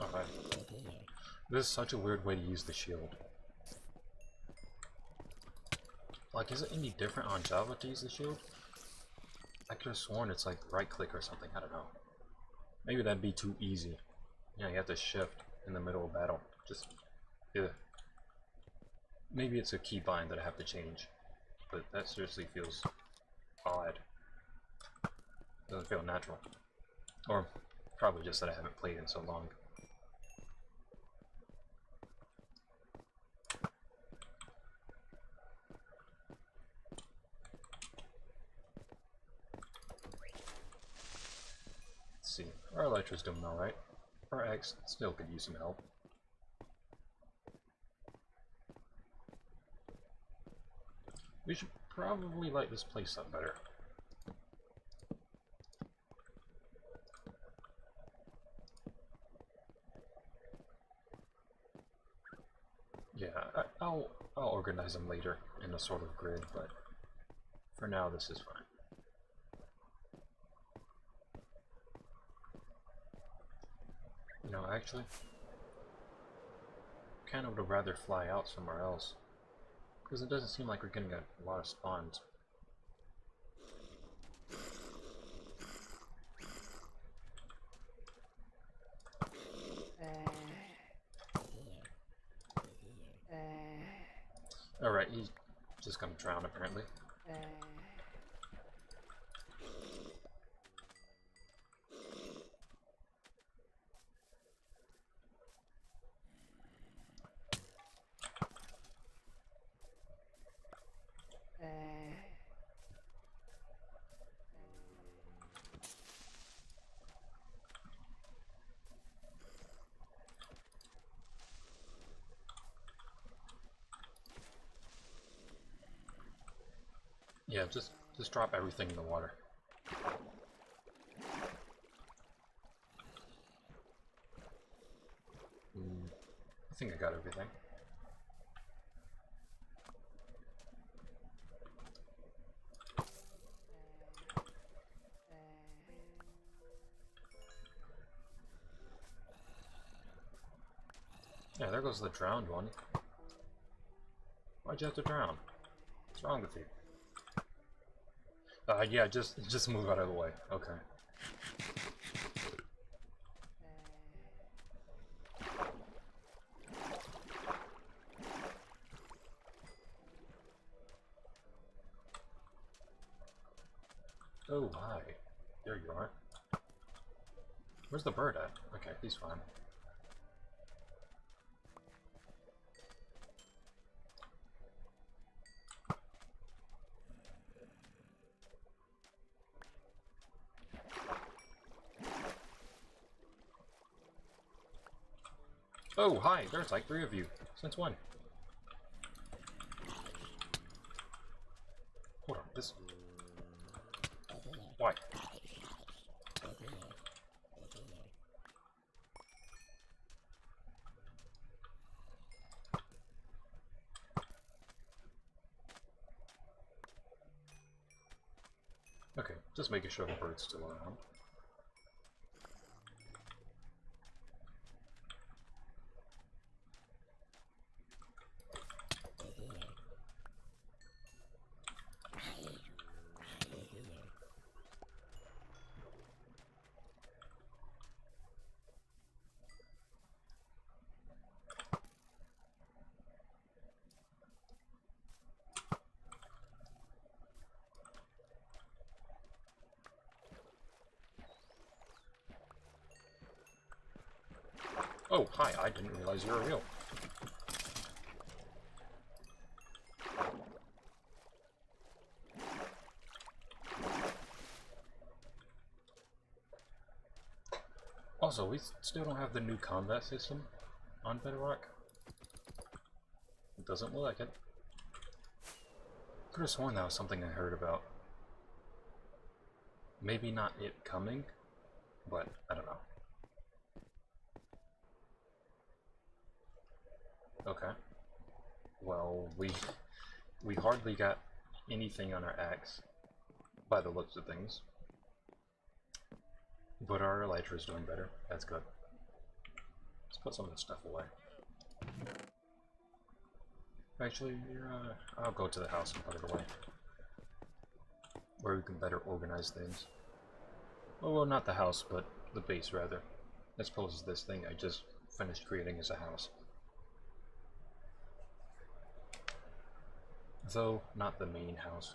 Alright. This is such a weird way to use the shield. Like, is it any different on Java to use the shield? I could have sworn it's like right click or something, I don't know. Maybe that'd be too easy. Yeah, you have to shift in the middle of battle. Just, yeah. Maybe it's a keybind that I have to change. But that seriously feels odd. Doesn't feel natural. Or probably just that I haven't played in so long. Let's see. Our Elytra's doing alright. Our X still could use some help. We should probably light this place up better. Yeah, I'll organize them later in a sort of grid, but for now this is fine. You know, actually, kind of would rather fly out somewhere else, because it doesn't seem like we're getting a lot of spawns. Alright, he's just gonna drown apparently. Yeah, just drop everything in the water. I think I got everything. Yeah, there goes the drowned one. Why'd you have to drown? What's wrong with you? Yeah, just move out of the way. Okay. Oh, hi. There you are. Where's the bird at? Okay, he's fine. Oh, hi, there's like 3 of you. Since when? Hold on, this... Why? Okay, just making sure the bird's still around. Oh, hi, I didn't realize you were real. Also, we still don't have the new combat system on Bedrock. It doesn't look like it. Could have sworn that was something I heard about. Maybe not it coming, but I don't know. Okay. Well, we hardly got anything on our axe, by the looks of things. But our elytra is doing better. That's good. Let's put some of this stuff away. Actually, I'll go to the house and put it away. Where we can better organize things. Well, not the house, but the base, rather. I suppose this thing I just finished creating as a house. Though, not the main house.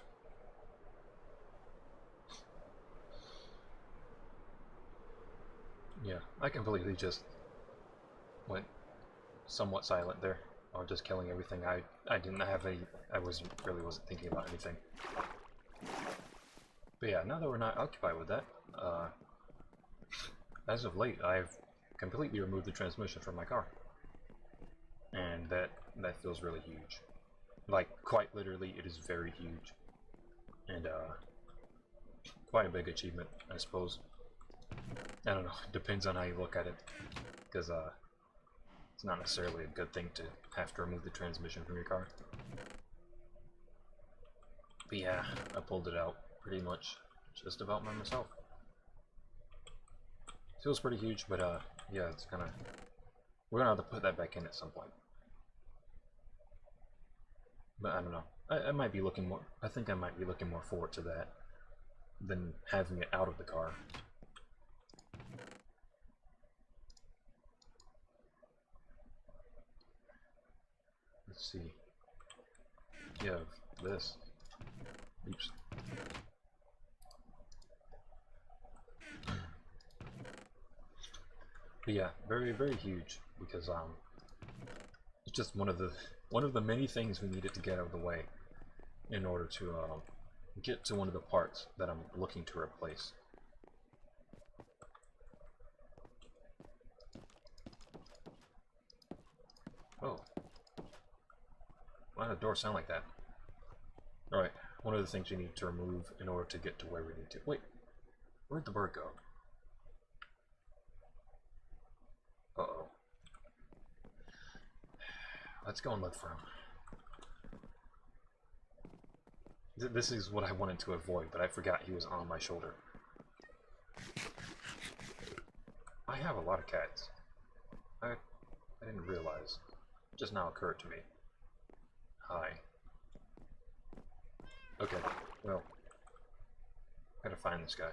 Yeah, I completely just went somewhat silent there. Or just killing everything. I didn't have any... I really wasn't thinking about anything. But yeah, now that we're not occupied with that, as of late, I've completely removed the transmission from my car. And that feels really huge. Like, quite literally, it is very huge. And, quite a big achievement, I suppose. I don't know, it depends on how you look at it. Because, it's not necessarily a good thing to have to remove the transmission from your car. But yeah, I pulled it out pretty much just about by myself. Feels pretty huge, but yeah, it's kind of... We're gonna have to put that back in at some point. But I don't know. I might be looking more... I think I might be looking more forward to that than having it out of the car. Let's see. You have this. Oops. But yeah, very, very huge, because it's just one of the many things we needed to get out of the way in order to get to one of the parts that I'm looking to replace. Oh. Why did the door sound like that? Alright, one of the things you need to remove in order to get to where we need to... Wait, where'd the bird go? Uh-oh. Let's go and look for him. This is what I wanted to avoid, but I forgot he was on my shoulder. I have a lot of cats. I didn't realize. It just now occurred to me. Hi. Okay, well. Gotta find this guy.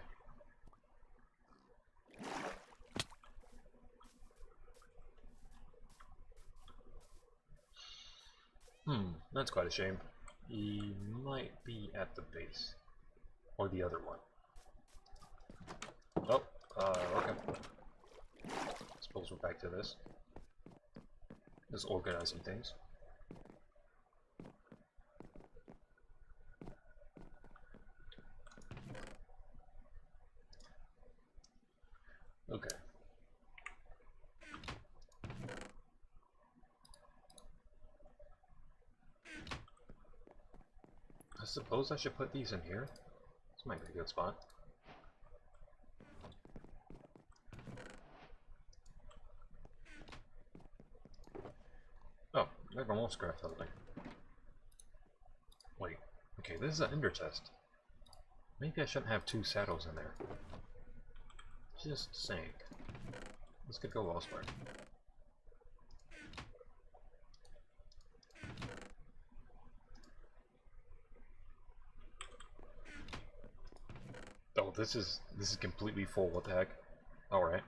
That's quite a shame. He might be at the base. Or the other one. Oh, okay. Suppose we're back to this. Just organizing things. Okay. I suppose I should put these in here. This might be a good spot. Oh, they're almost craft everything. Wait, okay, this is an ender chest. Maybe I shouldn't have 2 saddles in there. Just saying. This could go elsewhere. Oh, this is completely full. What the heck? All right.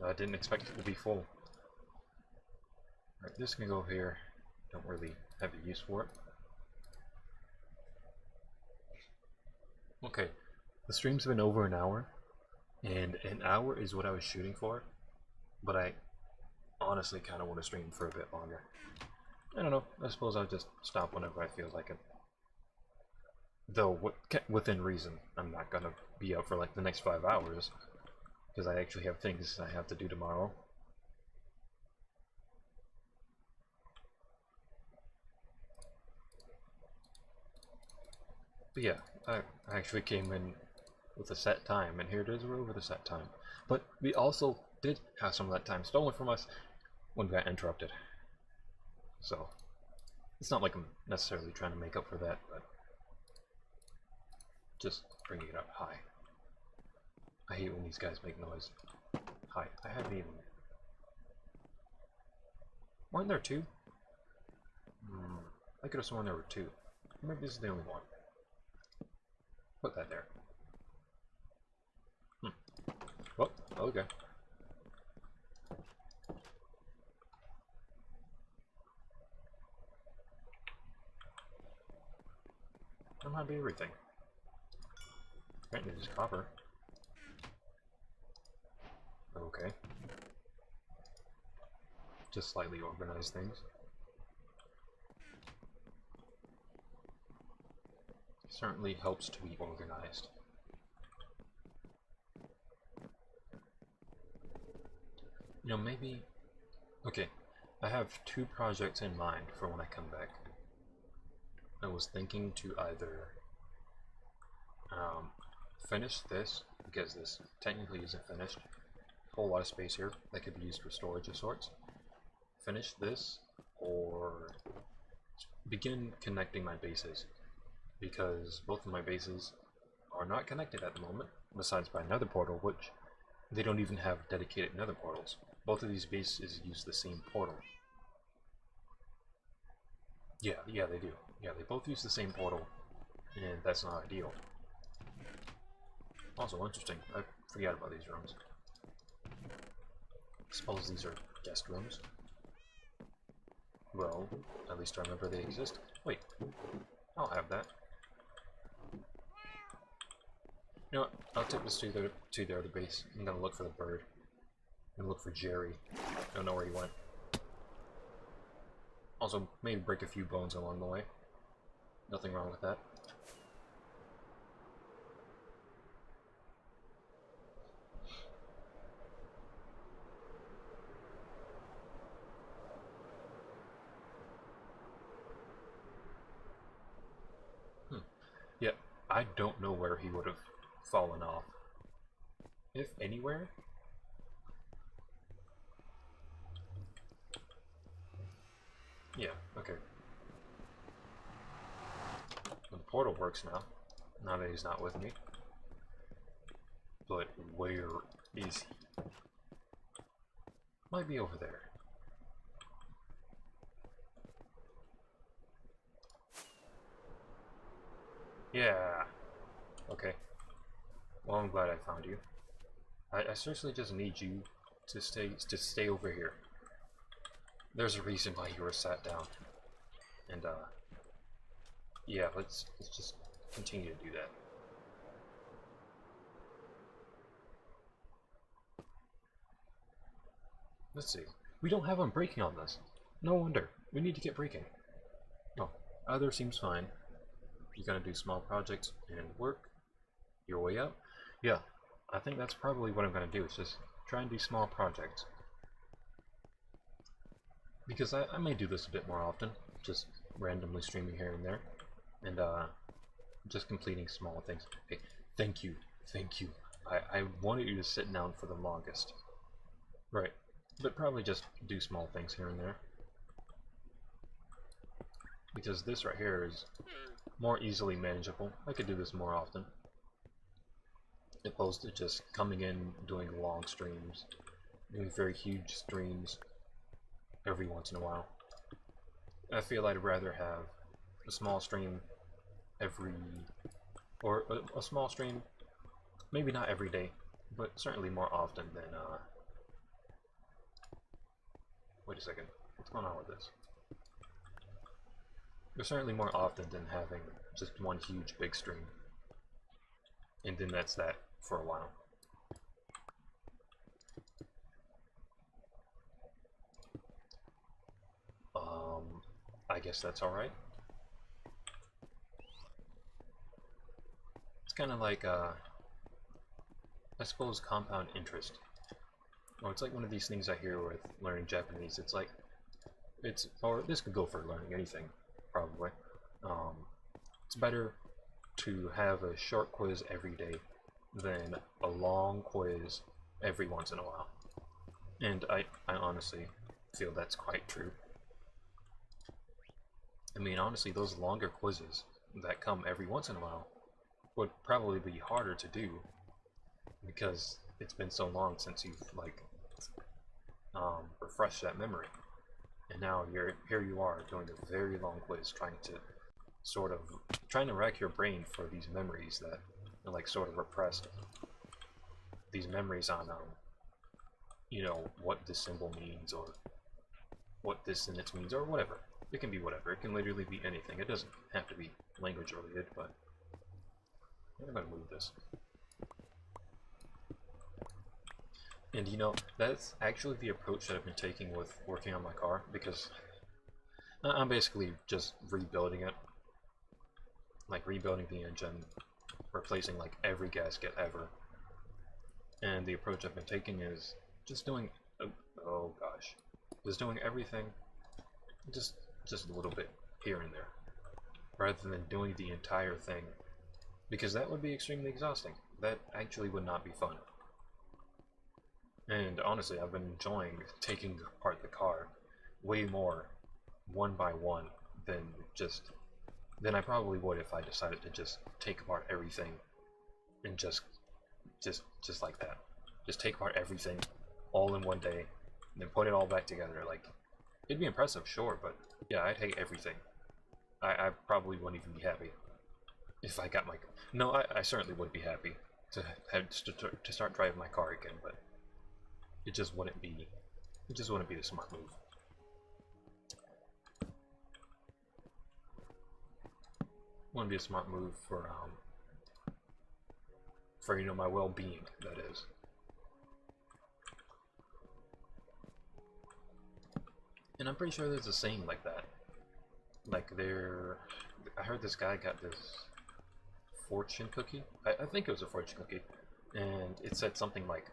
I didn't expect it to be full. Alright, this can go here. Don't really have a use for it. Okay, the stream's been over an hour, and an hour is what I was shooting for, but I honestly kind of want to stream for a bit longer. I don't know, I suppose I'll just stop whenever I feel like it. Though, within reason, I'm not gonna be out for like the next 5 hours, because I actually have things I have to do tomorrow. But yeah, I actually came in with a set time, and here it is, we're over the set time. But we also did have some of that time stolen from us when we got interrupted. So, it's not like I'm necessarily trying to make up for that, but just bringing it up high. I hate when these guys make noise. Hi, I haven't even... Weren't there 2? I could have sworn there were 2. Maybe this is the only one. Put that there. Oh, okay. That might be everything. Apparently there's copper. Okay. Just slightly organize things. Certainly helps to be organized. You know, maybe... Okay, I have 2 projects in mind for when I come back. I was thinking to either finish this, because this technically isn't finished. A whole lot of space here that could be used for storage of sorts. Finish this, or begin connecting my bases, because both of my bases are not connected at the moment, besides by another portal, which they don't even have dedicated nether portals. Both of these bases use the same portal. Yeah, they do. Yeah, they both use the same portal, and that's not ideal. Also interesting, I forgot about these rooms. Suppose these are guest rooms. Well, at least I remember they exist. Wait, I'll have that. You know what? I'll take this to the other base. I'm gonna look for the bird. I'm gonna look for Jerry. I don't know where he went. Also, maybe break a few bones along the way. Nothing wrong with that. Yeah, I don't know where he would have fallen off. If anywhere. Yeah, okay. Well, the portal works now. Now that he's not with me. But where is he? Might be over there. Yeah. Okay. Well, I'm glad I found you. I seriously just need you to stay over here. There's a reason why you were sat down. And yeah, let's just continue to do that. Let's see. We don't have unbreaking on this. No wonder. We need to get breaking. Oh, other seems fine. You're gonna do small projects and work your way up. Yeah, I think that's probably what I'm gonna do. Is just try and do small projects. Because I may do this a bit more often. Just randomly streaming here and there. And just completing small things. Hey, thank you. Thank you. I wanted you to sit down for the longest. Right. But probably just do small things here and there. Because this right here is more easily manageable. I could do this more often. Opposed to just coming in, doing long streams. Doing very huge streams every once in a while. I feel I'd rather have a small stream every... or a small stream, maybe not every day, but certainly more often than, wait a second, what's going on with this? But certainly more often than having just one huge big stream. And then that's that for a while. I guess that's alright. It's kind of like, I suppose, compound interest. Or it's like one of these things I hear with learning Japanese. It's like, or this could go for learning anything, probably. It's better to have a short quiz every day than a long quiz every once in a while. And I honestly feel that's quite true. I mean, honestly, those longer quizzes that come every once in a while would probably be harder to do because it's been so long since you've, like, refreshed that memory. And now here you are doing a very long quiz trying to rack your brain for these memories that are, like, sort of repressed. These memories on, you know, what this symbol means or what this sentence means or whatever. It can be whatever. It can literally be anything. It doesn't have to be language related, but I'm gonna move this. And you know, that's actually the approach that I've been taking with working on my car, because I'm basically just rebuilding it. Like rebuilding the engine, replacing like every gasket ever. And the approach I've been taking is just doing, oh gosh, just doing everything, just a little bit here and there, rather than doing the entire thing, because that would be extremely exhausting. That actually would not be fun. And honestly, I've been enjoying taking apart the car way more one by one than I probably would if I decided to just take apart everything and just like that. Just take apart everything all in one day and then put it all back together. Like, it'd be impressive, sure, but yeah, I'd hate everything. I probably wouldn't even be happy if I got my... No, I certainly would be happy to start driving my car again, but it just wouldn't be the smart move. Wouldn't be a smart move for you know, my well-being, that is. And I'm pretty sure there's a saying like that. Like I heard this guy got this fortune cookie. I think it was a fortune cookie, and it said something like,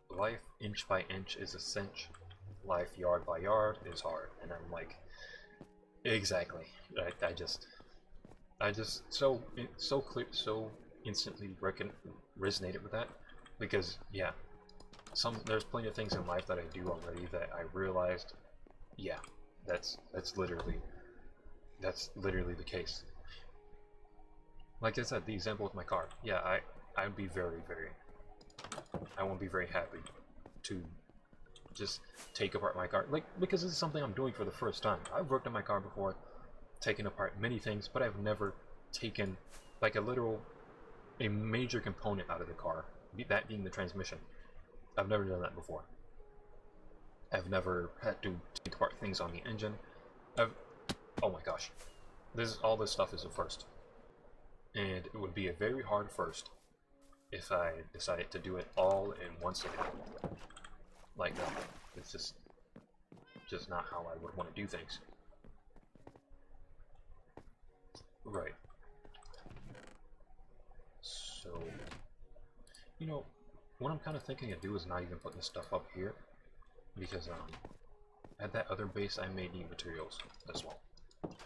life inch by inch is a cinch, life yard by yard is hard. And I'm like, exactly. I just so instantly resonated with that, because yeah, there's plenty of things in life that I do already that I realized, yeah, that's literally the case. Like I said, the example with my car, yeah, I'd be I won't be very happy to just take apart my car, like, because this is something I'm doing for the first time. I've worked on my car before, taken apart many things, but I've never taken like a major component out of the car, that being the transmission. I've never done that before. I've never had to take apart things on the engine. Oh my gosh, all this stuff is a first, and it would be a very hard first if I decided to do it all in one sitting, like that. It's just not how I would want to do things. Right. So, you know, what I'm kind of thinking of do is not even putting this stuff up here, because at that other base I may need materials as well.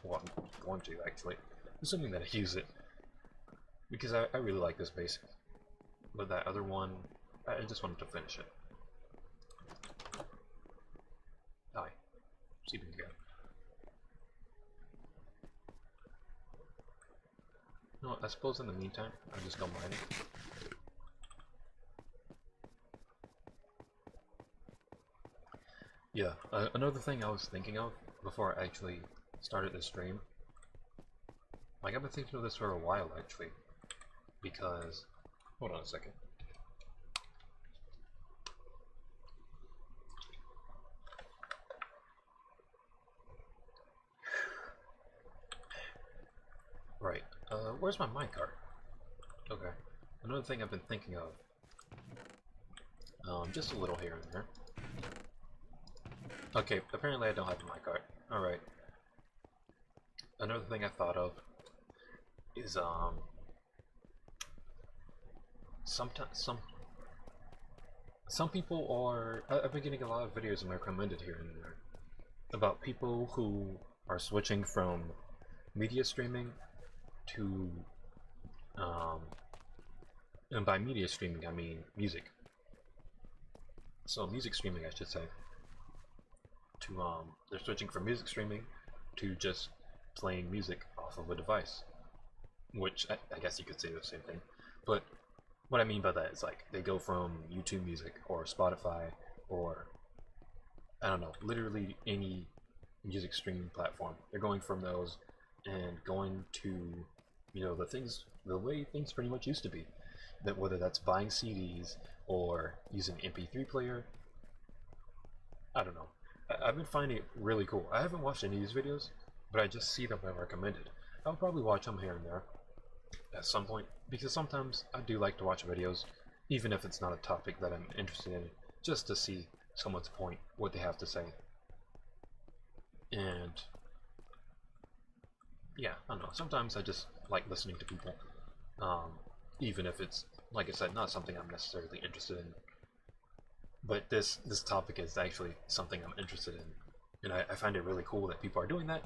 Well, I'm going to actually, assuming that I use it, because I really like this base. But that other one, I just wanted to finish it. Die. Sleeping again. You know what, I suppose in the meantime, I'll just go mining. Yeah, another thing I was thinking of before I actually started this stream, like I've been thinking of this for a while actually, because, hold on a second. Right, where's my minecart? Okay, another thing I've been thinking of, just a little here and there. Okay, apparently I don't have a minecart. Alright. Another thing I thought of is, some people are, I've been getting a lot of videos recommended here and there about people who are switching from media streaming to, and by media streaming I mean music. So music streaming, I should say. To they're switching from music streaming to just playing music off of a device, which I guess you could say the same thing. But what I mean by that is like they go from YouTube Music or Spotify or I don't know, literally any music streaming platform. They're going from those and going to, you know, the way things pretty much used to be. That whether that's buying CDs or using MP3 player, I don't know. I've been finding it really cool. I haven't watched any of these videos, but I just see them recommended. I'll probably watch them here and there at some point, because sometimes I do like to watch videos, even if it's not a topic that I'm interested in, just to see someone's point, what they have to say. And yeah, I don't know, sometimes I just like listening to people, even if it's, like I said, not something I'm necessarily interested in. But this topic is actually something I'm interested in, and I find it really cool that people are doing that,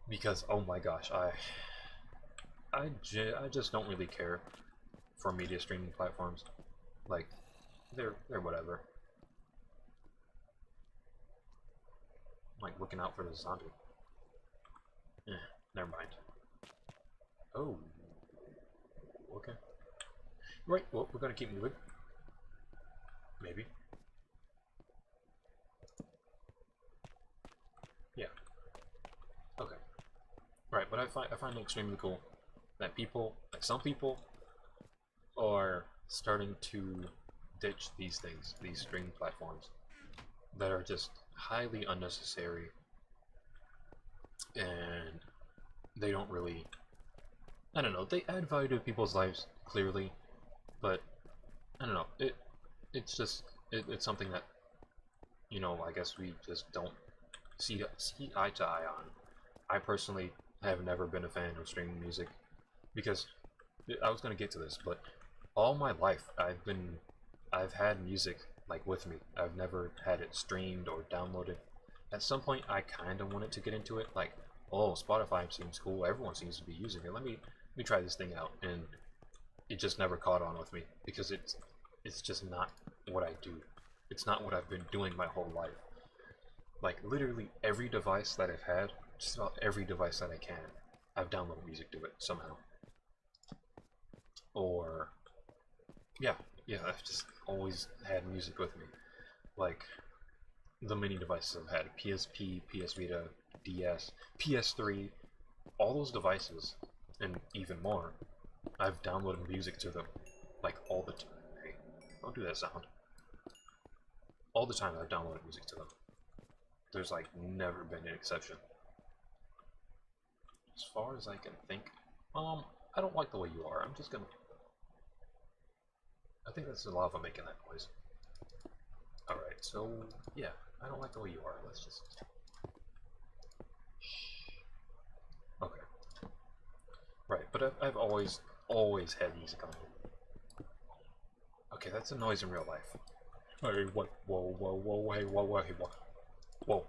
because oh my gosh, I just don't really care for media streaming platforms. Like, they're whatever. I'm like looking out for the zombie. Never mind. Oh, okay. Right, well, we're gonna keep moving. Maybe. Yeah. Okay. Right, but I find it extremely cool that people, like some people, are starting to ditch these things, these streaming platforms that are just highly unnecessary, and they don't really, I don't know, they add value to people's lives clearly, but I don't know, it's just it's something that, you know, I guess we just don't see eye to eye on. I personally have never been a fan of streaming music, because I was gonna get to this, but all my life I've had music like with me. I've never had it streamed or downloaded. At some point I kinda wanted to get into it, like, oh, Spotify seems cool, everyone seems to be using it, let me try this thing out, and it just never caught on with me, because it's just not what I do. It's not what I've been doing my whole life. Like, literally every device that I've had, just about every device that I can, I've downloaded music to it somehow. Or, yeah, I've just always had music with me. Like, the many devices I've had, PSP, PS Vita, DS, PS3, all those devices, and even more, I've downloaded music to them, like, all the time. Hey, don't do that sound. All the time I've downloaded music to them. There's, like, never been an exception. As far as I can think. I don't like the way you are. I'm just gonna... I think that's the lava making that noise. Alright. So, yeah, I don't like the way you are. Let's just... Okay. Right, but I've always had music on. Okay, that's a noise in real life. Hey, what? Whoa, whoa, whoa, hey, whoa, hey, whoa. Whoa.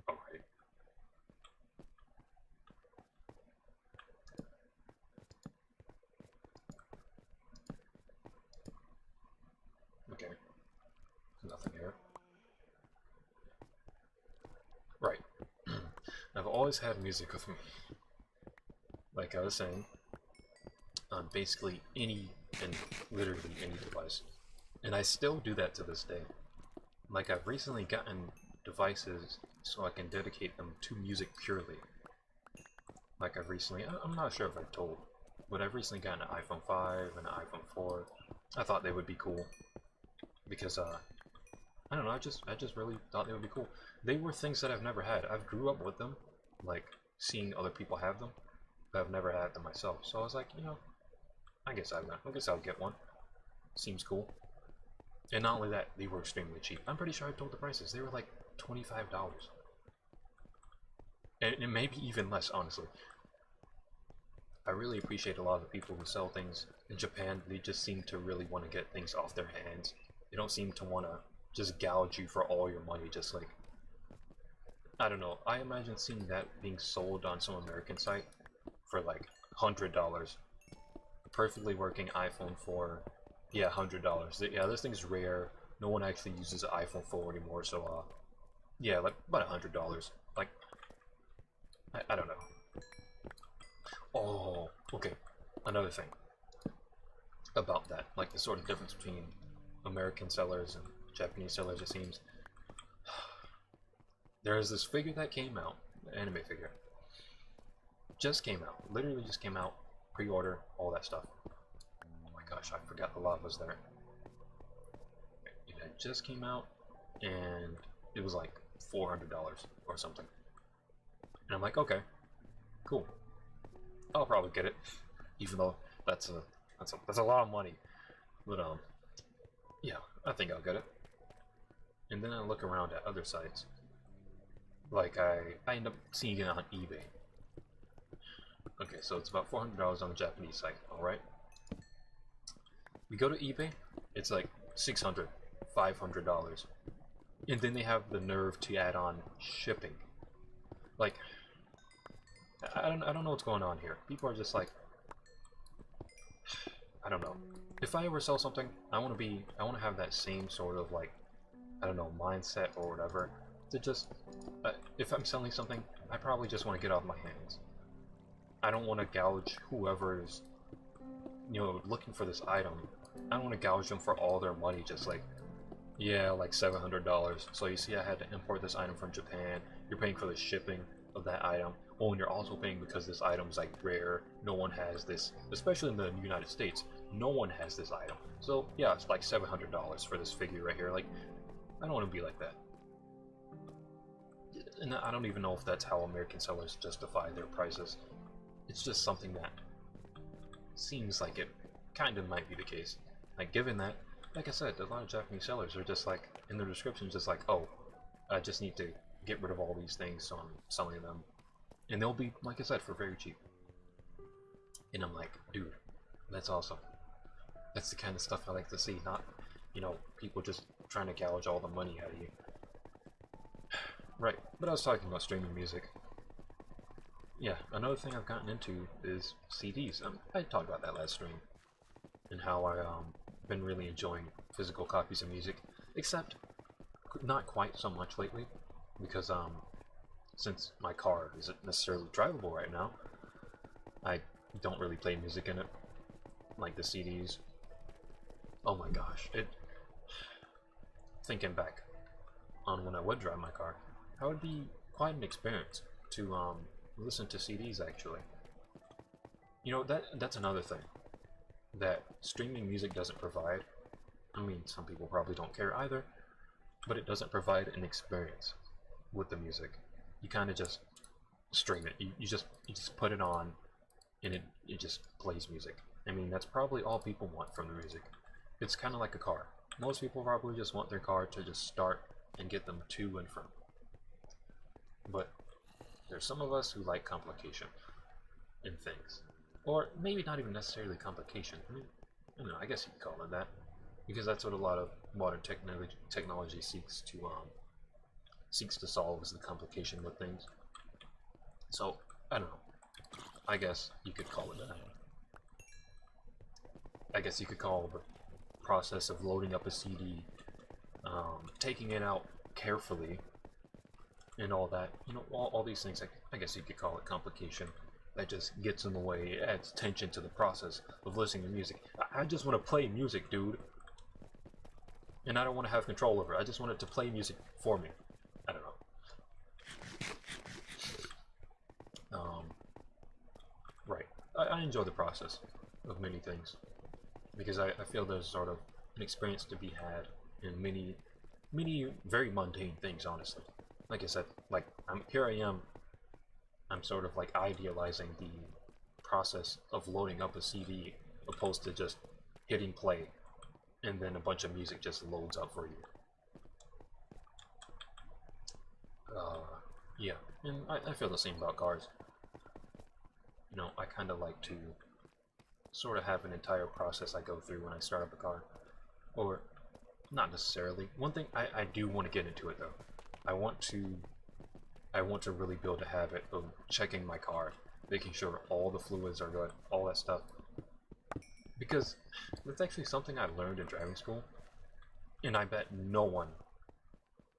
Alright. Okay. Nothing here. Right. I've always had music with me. Like I was saying, on basically any and literally any device. And I still do that to this day. Like I've recently gotten devices so I can dedicate them to music purely. Like I've recently, I'm not sure if I've told, but I've recently gotten an iPhone 5 and an iPhone 4. I thought they would be cool because I don't know, I just really thought they would be cool. They were things that I've never had. I've grew up with them, like seeing other people have them, but I've never had them myself. So I was like, you know, I guess I'll get one. Seems cool. And not only that, they were extremely cheap. I'm pretty sure I told the prices. They were like $25. And it may be even less, honestly. I really appreciate a lot of the people who sell things in Japan. They just seem to really want to get things off their hands. They don't seem to want to just gouge you for all your money, just like... I don't know. I imagine seeing that being sold on some American site for like $100. A perfectly working iPhone 4. Yeah, $100. Yeah, this thing's rare. No one actually uses an iPhone 4 anymore, so yeah, like about $100. Like, I don't know. Oh, okay. Another thing about that, like the sort of difference between American sellers and Japanese sellers, it seems. There is this figure that came out, the anime figure. Just came out. Literally just came out. Pre-order, all that stuff. Oh my gosh, I forgot the lava's there. It had just came out, and it was like $400 or something. And I'm like, okay, cool. I'll probably get it, even though that's a lot of money. But yeah, I think I'll get it. And then I look around at other sites. Like I end up seeing it on eBay. Okay, so it's about $400 on the Japanese site. All right. We go to eBay. It's like $600, $500, and then they have the nerve to add on shipping. Like, I don't know what's going on here. People are just like, I don't know. If I ever sell something, I want to have that same sort of like, I don't know, mindset or whatever. To just, if I'm selling something, I probably just want to get off my hands. I don't want to gouge whoever is, you know, looking for this item. I don't want to gouge them for all their money, just like, yeah, like $700. So you see I had to import this item from Japan. You're paying for the shipping of that item. Oh, and you're also paying because this item's like rare. No one has this, especially in the United States. No one has this item. So yeah, it's like $700 for this figure right here. Like, I don't want to be like that. And I don't even know if that's how American sellers justify their prices. It's just something that seems like it kind of might be the case. Like, given that, like I said, a lot of Japanese sellers are just like, in their descriptions, just like, oh, I just need to get rid of all these things, so I'm selling them. And they'll be, like I said, for very cheap. And I'm like, dude, that's awesome. That's the kind of stuff I like to see, not, you know, people just trying to gouge all the money out of you. Right, but I was talking about streaming music. Yeah, another thing I've gotten into is CDs. I talked about that last stream, and how I been really enjoying physical copies of music, except not quite so much lately, because since my car isn't necessarily drivable right now, I don't really play music in it, like the CDs. Oh my gosh, thinking back on when I would drive my car, that would be quite an experience to listen to CDs actually. You know, that's another thing that streaming music doesn't provide. I mean, some people probably don't care either, but it doesn't provide an experience with the music. You kind of just stream it. You just put it on, and it just plays music. I mean, that's probably all people want from the music. it's kind of like a car. Most people probably just want their car to just start and get them to and from. But there's some of us who like complication in things. Or maybe not even necessarily complication. I mean, I don't know, I guess you could call it that. Because that's what a lot of modern technology seeks to solve, is the complication with things. So, I don't know. I guess you could call it that. I guess you could call the process of loading up a CD, taking it out carefully, and all that. You know, all these things, I guess you could call it complication. That just gets in the way, it adds tension to the process of listening to music. I just want to play music, dude. And I don't want to have control over it. I just want it to play music for me. I don't know. Right. I enjoy the process of many things. Because I feel there's sort of an experience to be had in many very mundane things, honestly. Like I said, like, here I am, I'm sort of like idealizing the process of loading up a CD opposed to just hitting play and then a bunch of music just loads up for you. Yeah, and I feel the same about cars. You know, I kind of like to sort of have an entire process I go through when I start up a car. Or, not necessarily. One thing, I do want to get into it though. I want to really build a habit of checking my car, making sure all the fluids are good, all that stuff. Because that's actually something I learned in driving school, and I bet no one,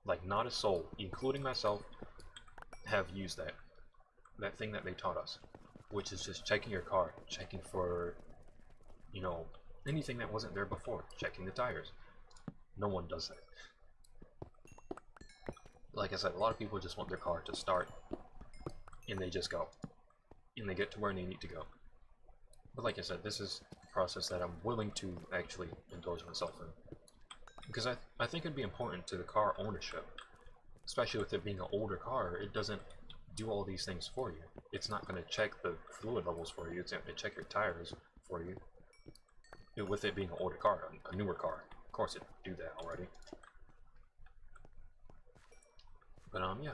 like not a soul, including myself, have used that thing that they taught us, which is just checking your car, checking for, you know, anything that wasn't there before, checking the tires. No one does that. Like I said, a lot of people just want their car to start, and they just go, and they get to where they need to go. But like I said, this is a process that I'm willing to actually indulge myself in. Because I think it'd be important to the car ownership, especially with it being an older car. It doesn't do all these things for you. It's not going to check the fluid levels for you, it's going to check your tires for you. With it being an older car, a newer car, of course it'd do that already. But yeah,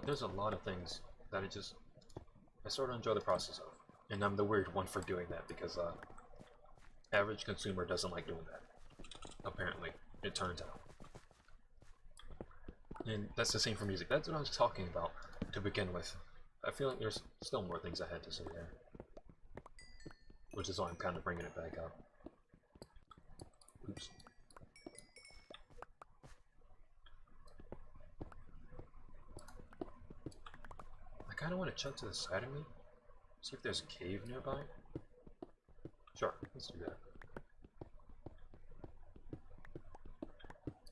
there's a lot of things that I sort of enjoy the process of, and I'm the weird one for doing that because average consumer doesn't like doing that. Apparently, it turns out, and that's the same for music. That's what I was talking about to begin with. I feel like there's still more things I had to say there, which is why I'm kind of bringing it back up. Oops. I kind of want to check to the side of me, see if there's a cave nearby. Sure, let's do that.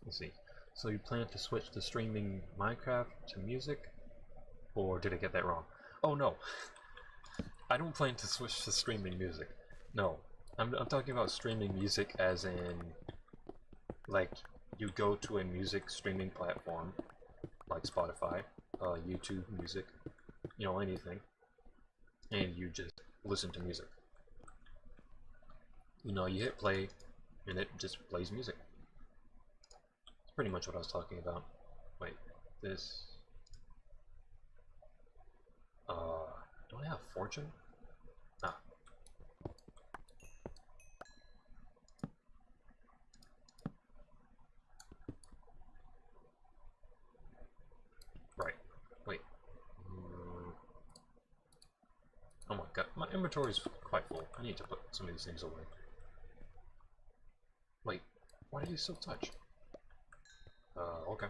Let's see. So you plan to switch to streaming Minecraft to music? Or did I get that wrong? Oh no! I don't plan to switch to streaming music. No. I'm talking about streaming music as in, like, you go to a music streaming platform, like Spotify, YouTube Music, you know, anything, and you just listen to music. You know, you hit play, and it just plays music. That's pretty much what I was talking about. Wait, this... don't I have fortune? Ah. Right. Wait. Oh my god, my inventory is quite full. I need to put some of these things away. Wait, why do you still touch? Okay.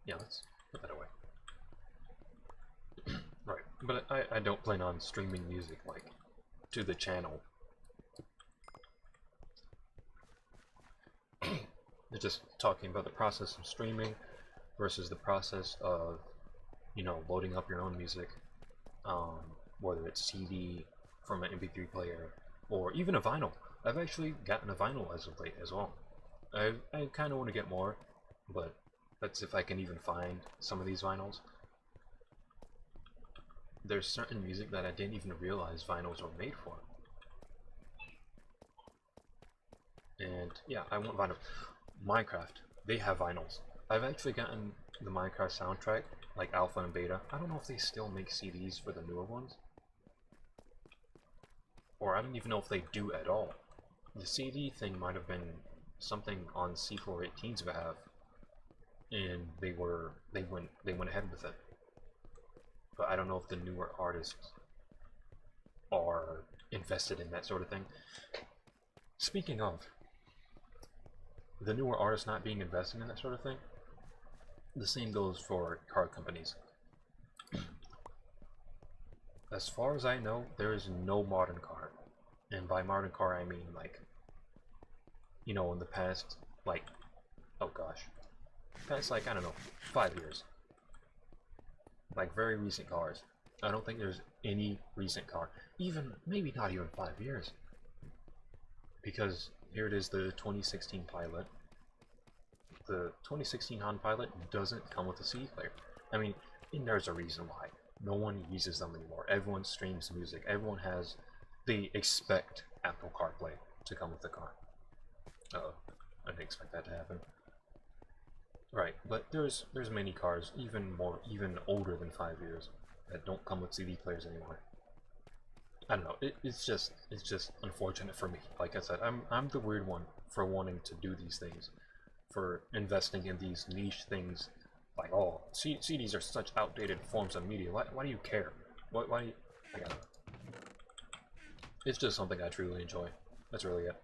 Yeah, let's put that away. Right, but I don't plan on streaming music, like, to the channel. They're just talking about the process of streaming versus the process of, you know, loading up your own music, whether it's CD from an MP3 player or even a vinyl. I've actually gotten a vinyl as of late as well. I kind of want to get more, but that's if I can even find some of these vinyls. there's certain music that I didn't even realize vinyls were made for. And yeah, I want vinyl. Minecraft, they have vinyls. I've actually gotten the Minecraft soundtrack, like alpha and beta. I don't know if they still make CDs for the newer ones. Or I don't even know if they do at all. The CD thing might have been something on C418's behalf, and they went ahead with it. But I don't know if the newer artists are invested in that sort of thing. Speaking of the newer artists not being invested in that sort of thing, the same goes for car companies. As far as I know, there is no modern car. And by modern car, I mean, like, you know, in the past, like, oh gosh, past, like, I don't know, 5 years. Like, very recent cars. I don't think there's any recent car, even, maybe not even 5 years. Because here it is, the 2016 Pilot. The 2016 Honda Pilot doesn't come with a CD player. I mean, and there's a reason why. No one uses them anymore. Everyone streams music. Everyone has... They expect Apple CarPlay to come with the car. Uh-oh. I didn't expect that to happen. Right, but there's many cars, even older than 5 years, that don't come with CD players anymore. I don't know. It's just unfortunate for me. Like I said, I'm the weird one for wanting to do these things, for investing in these niche things. Like, oh, CDs are such outdated forms of media. Why do you care? Why do you? I don't know. It's just something I truly enjoy. That's really it.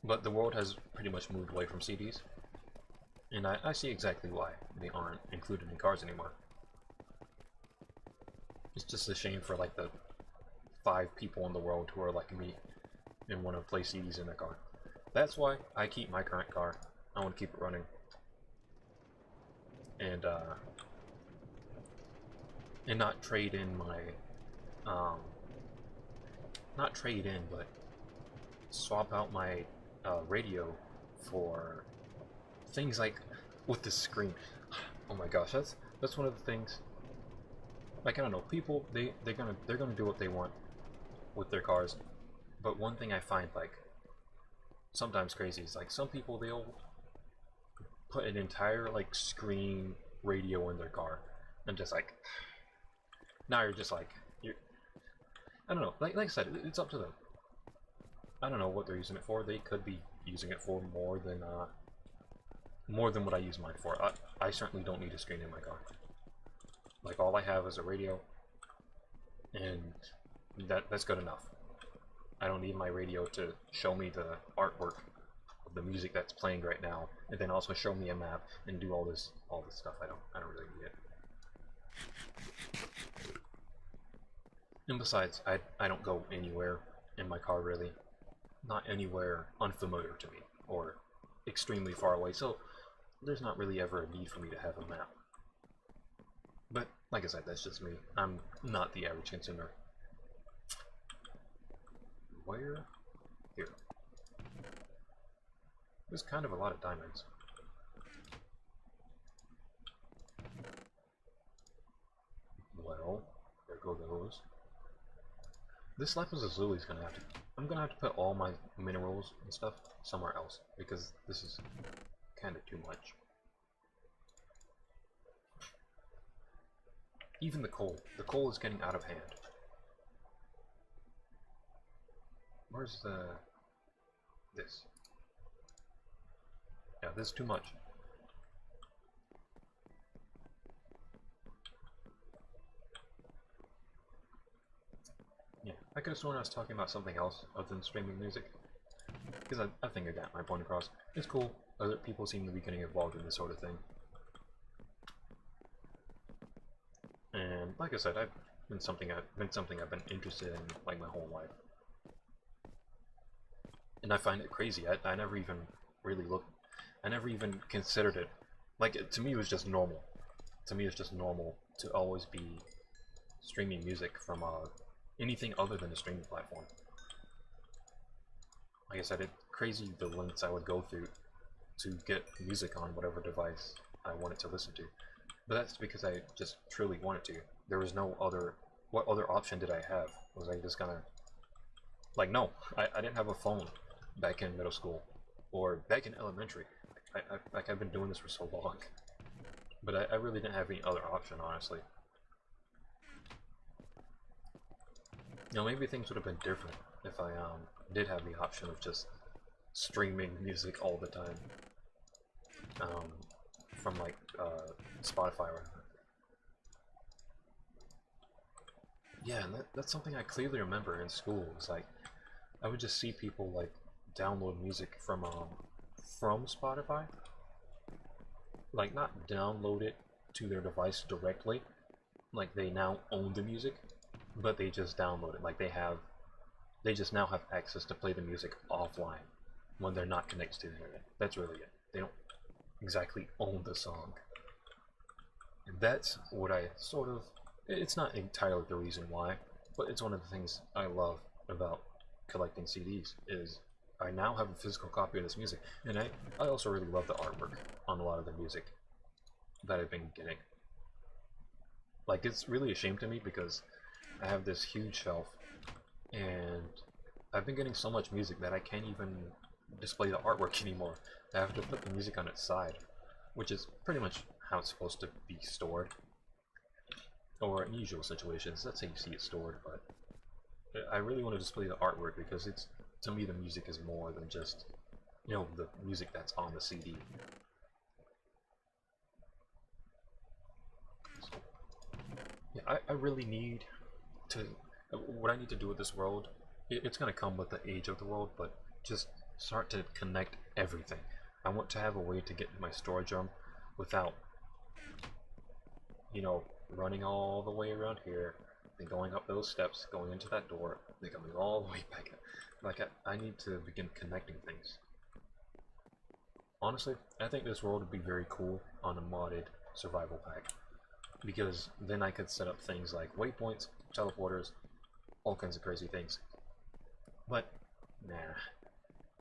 But the world has pretty much moved away from CDs, and I see exactly why they aren't included in cars anymore. It's just a shame for, like, the 5 people in the world who are like me and want to play CDs in their car. That's why I keep my current car. I want to keep it running. And not trade in my, not trade in, but swap out my radio for things like with the screen. Oh my gosh, that's one of the things. Like, I don't know, people they're gonna do what they want with their cars, but one thing I find, like, sometimes crazy is, like, some people, they'll put an entire, like, screen radio in their car and just, like, now you're just like, I don't know, like I said, it's up to them. I don't know what they're using it for. They could be using it for more than what I use mine for. I certainly don't need a screen in my car. Like, all I have is a radio, and that's good enough. I don't need my radio to show me the artwork of the music that's playing right now, and then also show me a map and do all this stuff. I don't really need it. And besides, I don't go anywhere in my car, really. Not anywhere unfamiliar to me or extremely far away, so there's not really ever a need for me to have a map. But like I said, that's just me. I'm not the average consumer. Where? Here. There's kind of a lot of diamonds. Well, there go those. This Lapis Lazuli is gonna have to... I'm gonna have to put all my minerals and stuff somewhere else, because this is kind of too much. Even the coal. The coal is getting out of hand. Where's the... this? Yeah, this is too much. Yeah, I could have sworn I was talking about something else other than streaming music. Because I think I got my point across. It's cool. Other people seem to be getting involved in this sort of thing. And like I said, I've been something I've been interested in, like, my whole life. And I find it crazy. I never even really looked. I never even considered it. Like, to me, it was just normal. To me, it's just normal to always be streaming music from anything other than a streaming platform. Like I said, it's crazy the lengths I would go through to get music on whatever device I wanted to listen to. But that's because I just truly wanted to. There was no other. What other option did I have? Was I just gonna like no? I didn't have a phone back in middle school or back in elementary. Like I've been doing this for so long, but I really didn't have any other option, honestly. You know, maybe things would have been different if I did have the option of just streaming music all the time um, from like Spotify or whatever. Yeah, and that's something I clearly remember in school. It's like I would just see people like download music from Spotify, like not download it to their device directly, like they now own the music, but they just download it. Like they just now have access to play the music offline when they're not connected to the internet. That's really it. They don't exactly own the song. And that's what I sort of. It's not entirely the reason why, but it's one of the things I love about collecting CDs is I now have a physical copy of this music, and I also really love the artwork on a lot of the music that I've been getting. Like, it's really a shame to me because I have this huge shelf, and I've been getting so much music that I can't even display the artwork anymore. I have to put the music on its side, which is pretty much how it's supposed to be stored. Or in usual situations, that's how you see it stored, but I really want to display the artwork because it's, to me, the music is more than just, the music that's on the CD. So, yeah, I really need to, what I need to do with this world, it's going to come with the age of the world, but just start to connect everything. I want to have a way to get my storage room without, running all the way around here, then going up those steps, going into that door, then coming all the way back. Like, I need to begin connecting things. Honestly, I think this world would be very cool on a modded survival pack, because then I could set up things like waypoints, teleporters, all kinds of crazy things. But, nah,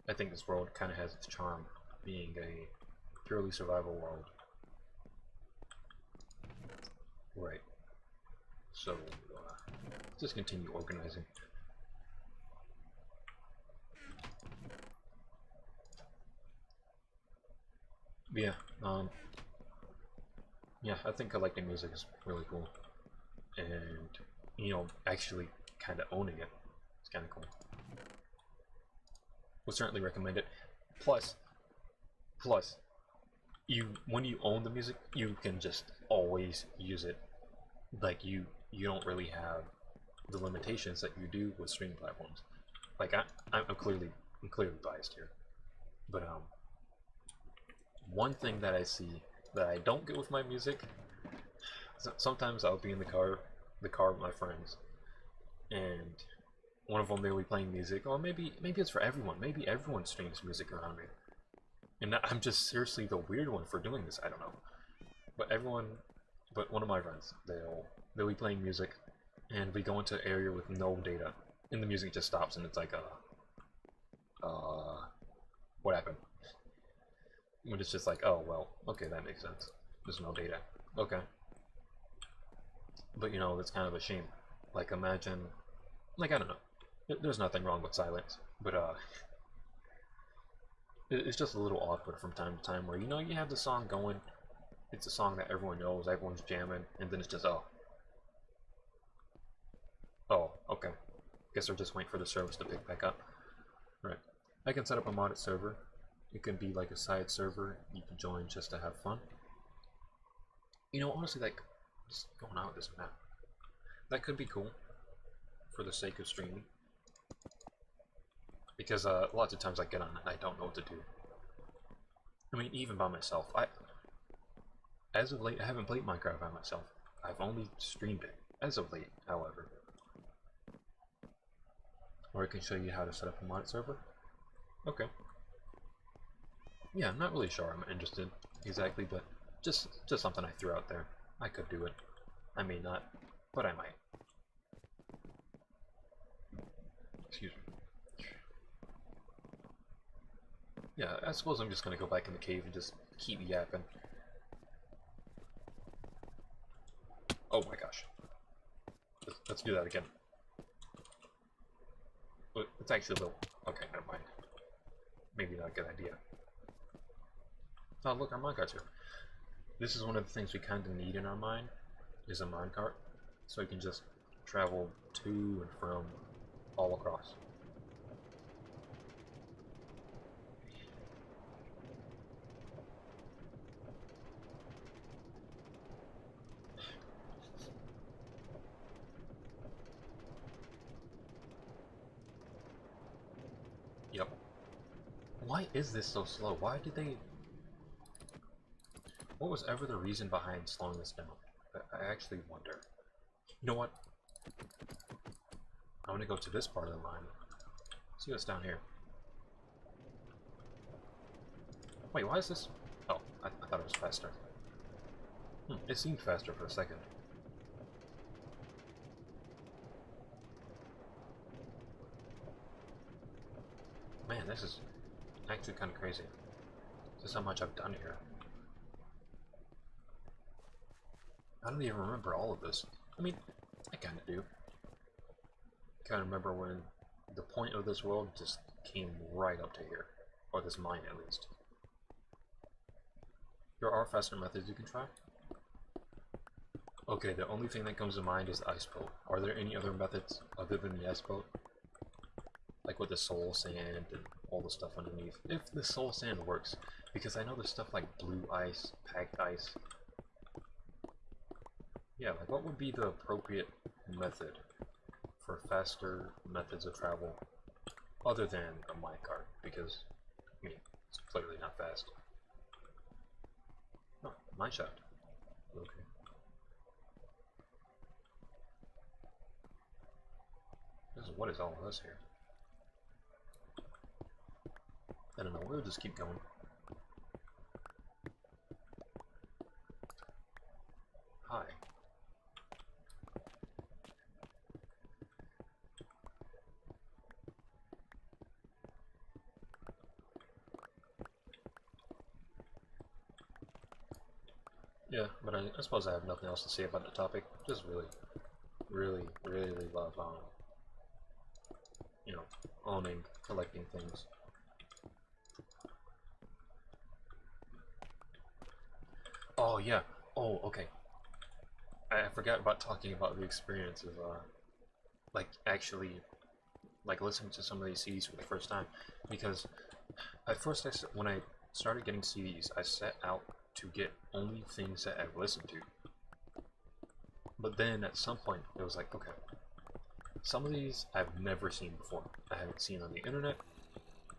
I think this world kind of has its charm, being a purely survival world. Right. So, just continue organizing. Yeah, yeah, I think collecting music is really cool. And, actually kind of owning it. It's kind of cool. Would certainly recommend it. Plus, plus, when you own the music, you can just always use it. Like you don't really have the limitations that you do with streaming platforms. Like I'm clearly biased here, but one thing that I see that I don't get with my music. Sometimes I'll be in the car with my friends, and one of them they'll be playing music, or maybe it's for everyone. Maybe everyone streams music around me, and I'm just seriously the weird one for doing this. I don't know, but but one of my friends, they'll be playing music, and we go into an area with no data, and the music just stops, and it's like what happened? When it's just like, oh well, okay, that makes sense. There's no data. Okay, but that's kind of a shame. Like imagine, like I don't know, there's nothing wrong with silence, but it's just a little awkward from time to time where you have the song going, it's a song that everyone knows, everyone's jamming, and then it's just oh, okay. Guess they're just waiting for the service to pick back up. Right. I can set up a modded server. It can be like a side server you can join just to have fun. Honestly, like just going out this map, that could be cool for the sake of streaming. Because lots of times I get on and I don't know what to do. I mean, even by myself. As of late, I haven't played Minecraft by myself. I've only streamed it. As of late, however. Or I can show you how to set up a modded server. Okay. Yeah, I'm not really sure I'm interested exactly, but just something I threw out there. I could do it. I may not, but I might. Excuse me. Yeah, I suppose I'm just gonna go back in the cave and just keep yapping. Oh my gosh. Let's do that again. It's actually a little... Okay, never mind. Maybe not a good idea. Oh, look, our minecart's here. This is one of the things we kind of need in our mine, is a minecart. So we can just travel to and from all across. Yep. Why is this so slow? Why did they... What was ever the reason behind slowing this down? I actually wonder. You know what? I'm gonna go to this part of the mine. See what's down here. Wait, why is this... Oh, I thought it was faster. It seemed faster for a second. Man, this is actually kind of crazy. Just how much I've done here. I don't even remember all of this. I mean, I kind of do. Kind of remember when the point of this world just came right up to here. Or this mine, at least. There are faster methods you can try. Okay, the only thing that comes to mind is the ice boat. Are there any other methods other than the ice boat? Like with the soul sand and all the stuff underneath. If the soul sand works. Because I know there's stuff like blue ice, packed ice. Yeah, like what would be the appropriate method for faster methods of travel other than a minecart? Because, I mean, it's clearly not fast. Oh, mine shaft. Okay. What is all of this here? I don't know, we'll just keep going. Hi. Yeah, but I suppose I have nothing else to say about the topic. Just really love, you know, owning, collecting things. Oh, yeah. Oh, okay. I forgot about talking about the experience of, like, actually, like, listening to some of these CDs for the first time. Because, at first, when I started getting CDs, I set out to get only things that I've listened to. But then, at some point, it was like, okay, some of these I've never seen before. I haven't seen on the internet,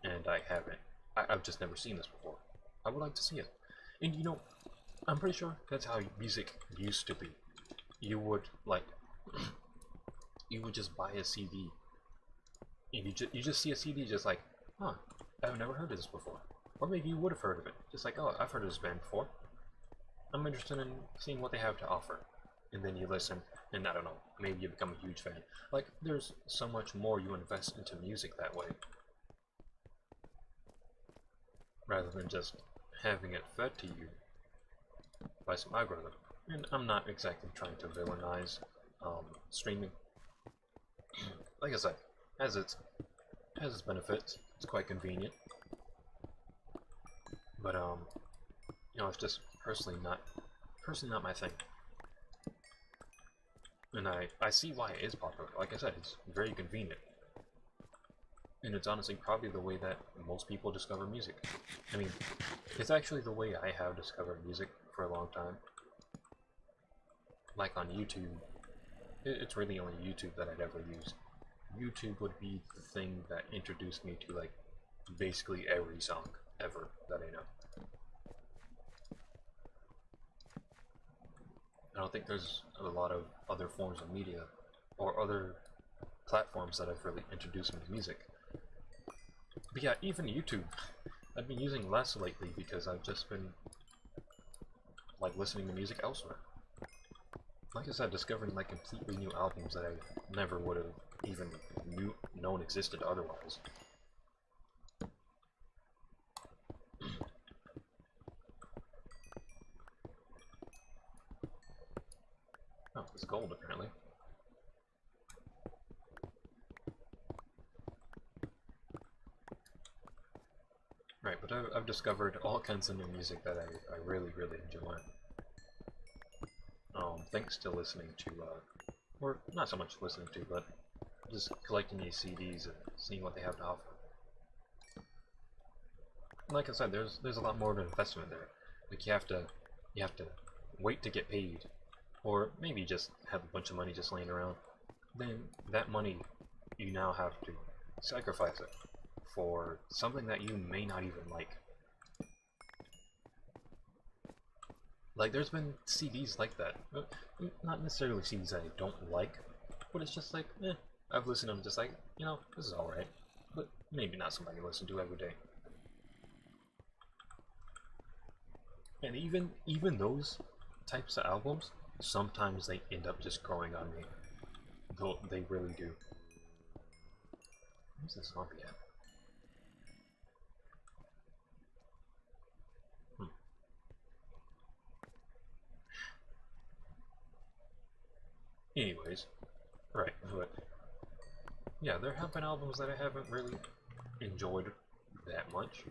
and I've just never seen this before. I would like to see it. And, you know, I'm pretty sure that's how music used to be. You would, like, you would just buy a CD, and you just see a CD just like, huh, I've never heard of this before. Or maybe you would have heard of it. Just like, oh, I've heard of this band before. I'm interested in seeing what they have to offer. And then you listen, and I don't know, maybe you become a huge fan. Like, there's so much more you invest into music that way. Rather than just having it fed to you by some algorithm. And I'm not exactly trying to villainize streaming. Like I said, has its benefits. It's quite convenient. But you know, it's just personally not my thing. And I see why it is popular. Like I said, it's very convenient. And it's honestly probably the way that most people discover music. I mean, it's actually the way I have discovered music for a long time. Like on YouTube, it's really only YouTube that I'd ever use. YouTube would be the thing that introduced me to, like, basically every song ever that I know. I don't think there's a lot of other forms of media or other platforms that have really introduced me to music. But yeah, even YouTube, I've been using less lately because I've just been, like, listening to music elsewhere. Like I said, discovering, like, completely new albums that I never would have even known existed otherwise. Oh, It's gold, apparently. Right, but I've discovered all kinds of new music that I really, really enjoy. Thanks to listening to, or not so much listening to, but just collecting these CDs and seeing what they have to offer. Like I said, there's a lot more of an investment there. Like you have to wait to get paid, or maybe just have a bunch of money just laying around. Then that money, you now have to sacrifice it for something that you may not even like. Like there's been CDs like that, not necessarily CDs I don't like, but it's just like, I've listened to them just like, this is alright, but maybe not something I listen to every day. And even those types of albums, sometimes they end up just growing on me. Though they really do. Where's the zombie at? Anyways, right, but yeah, there have been albums that I haven't really enjoyed that much.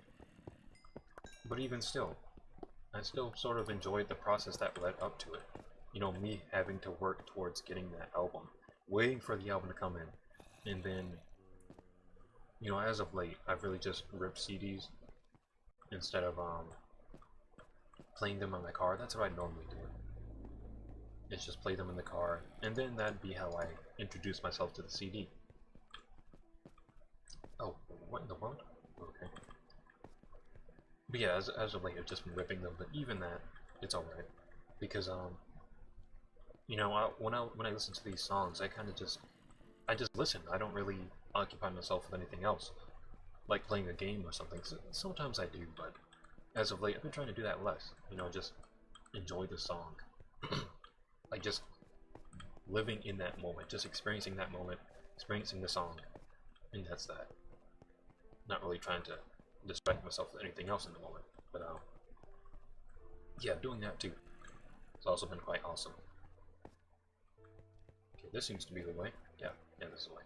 But even still, I still sort of enjoyed the process that led up to it. Me having to work towards getting that album, waiting for the album to come in, and then, as of late, I've really just ripped CDs instead of playing them in my car. That's what I normally do. It's just play them in the car, and then that'd be how I introduce myself to the CD. Oh, what in the world? Okay. But yeah, as of late, I've just been ripping them, but even that, it's alright. Because, when I listen to these songs, I just listen. I don't really occupy myself with anything else. Like playing a game or something. Sometimes I do, but as of late, I've been trying to do that less. Just enjoy the song. Like just living in that moment, just experiencing that moment, experiencing the song, and that's that. Not really trying to distract myself with anything else in the moment, but yeah, doing that too. It's also been quite awesome. Okay, this seems to be the way. Yeah, this is the way.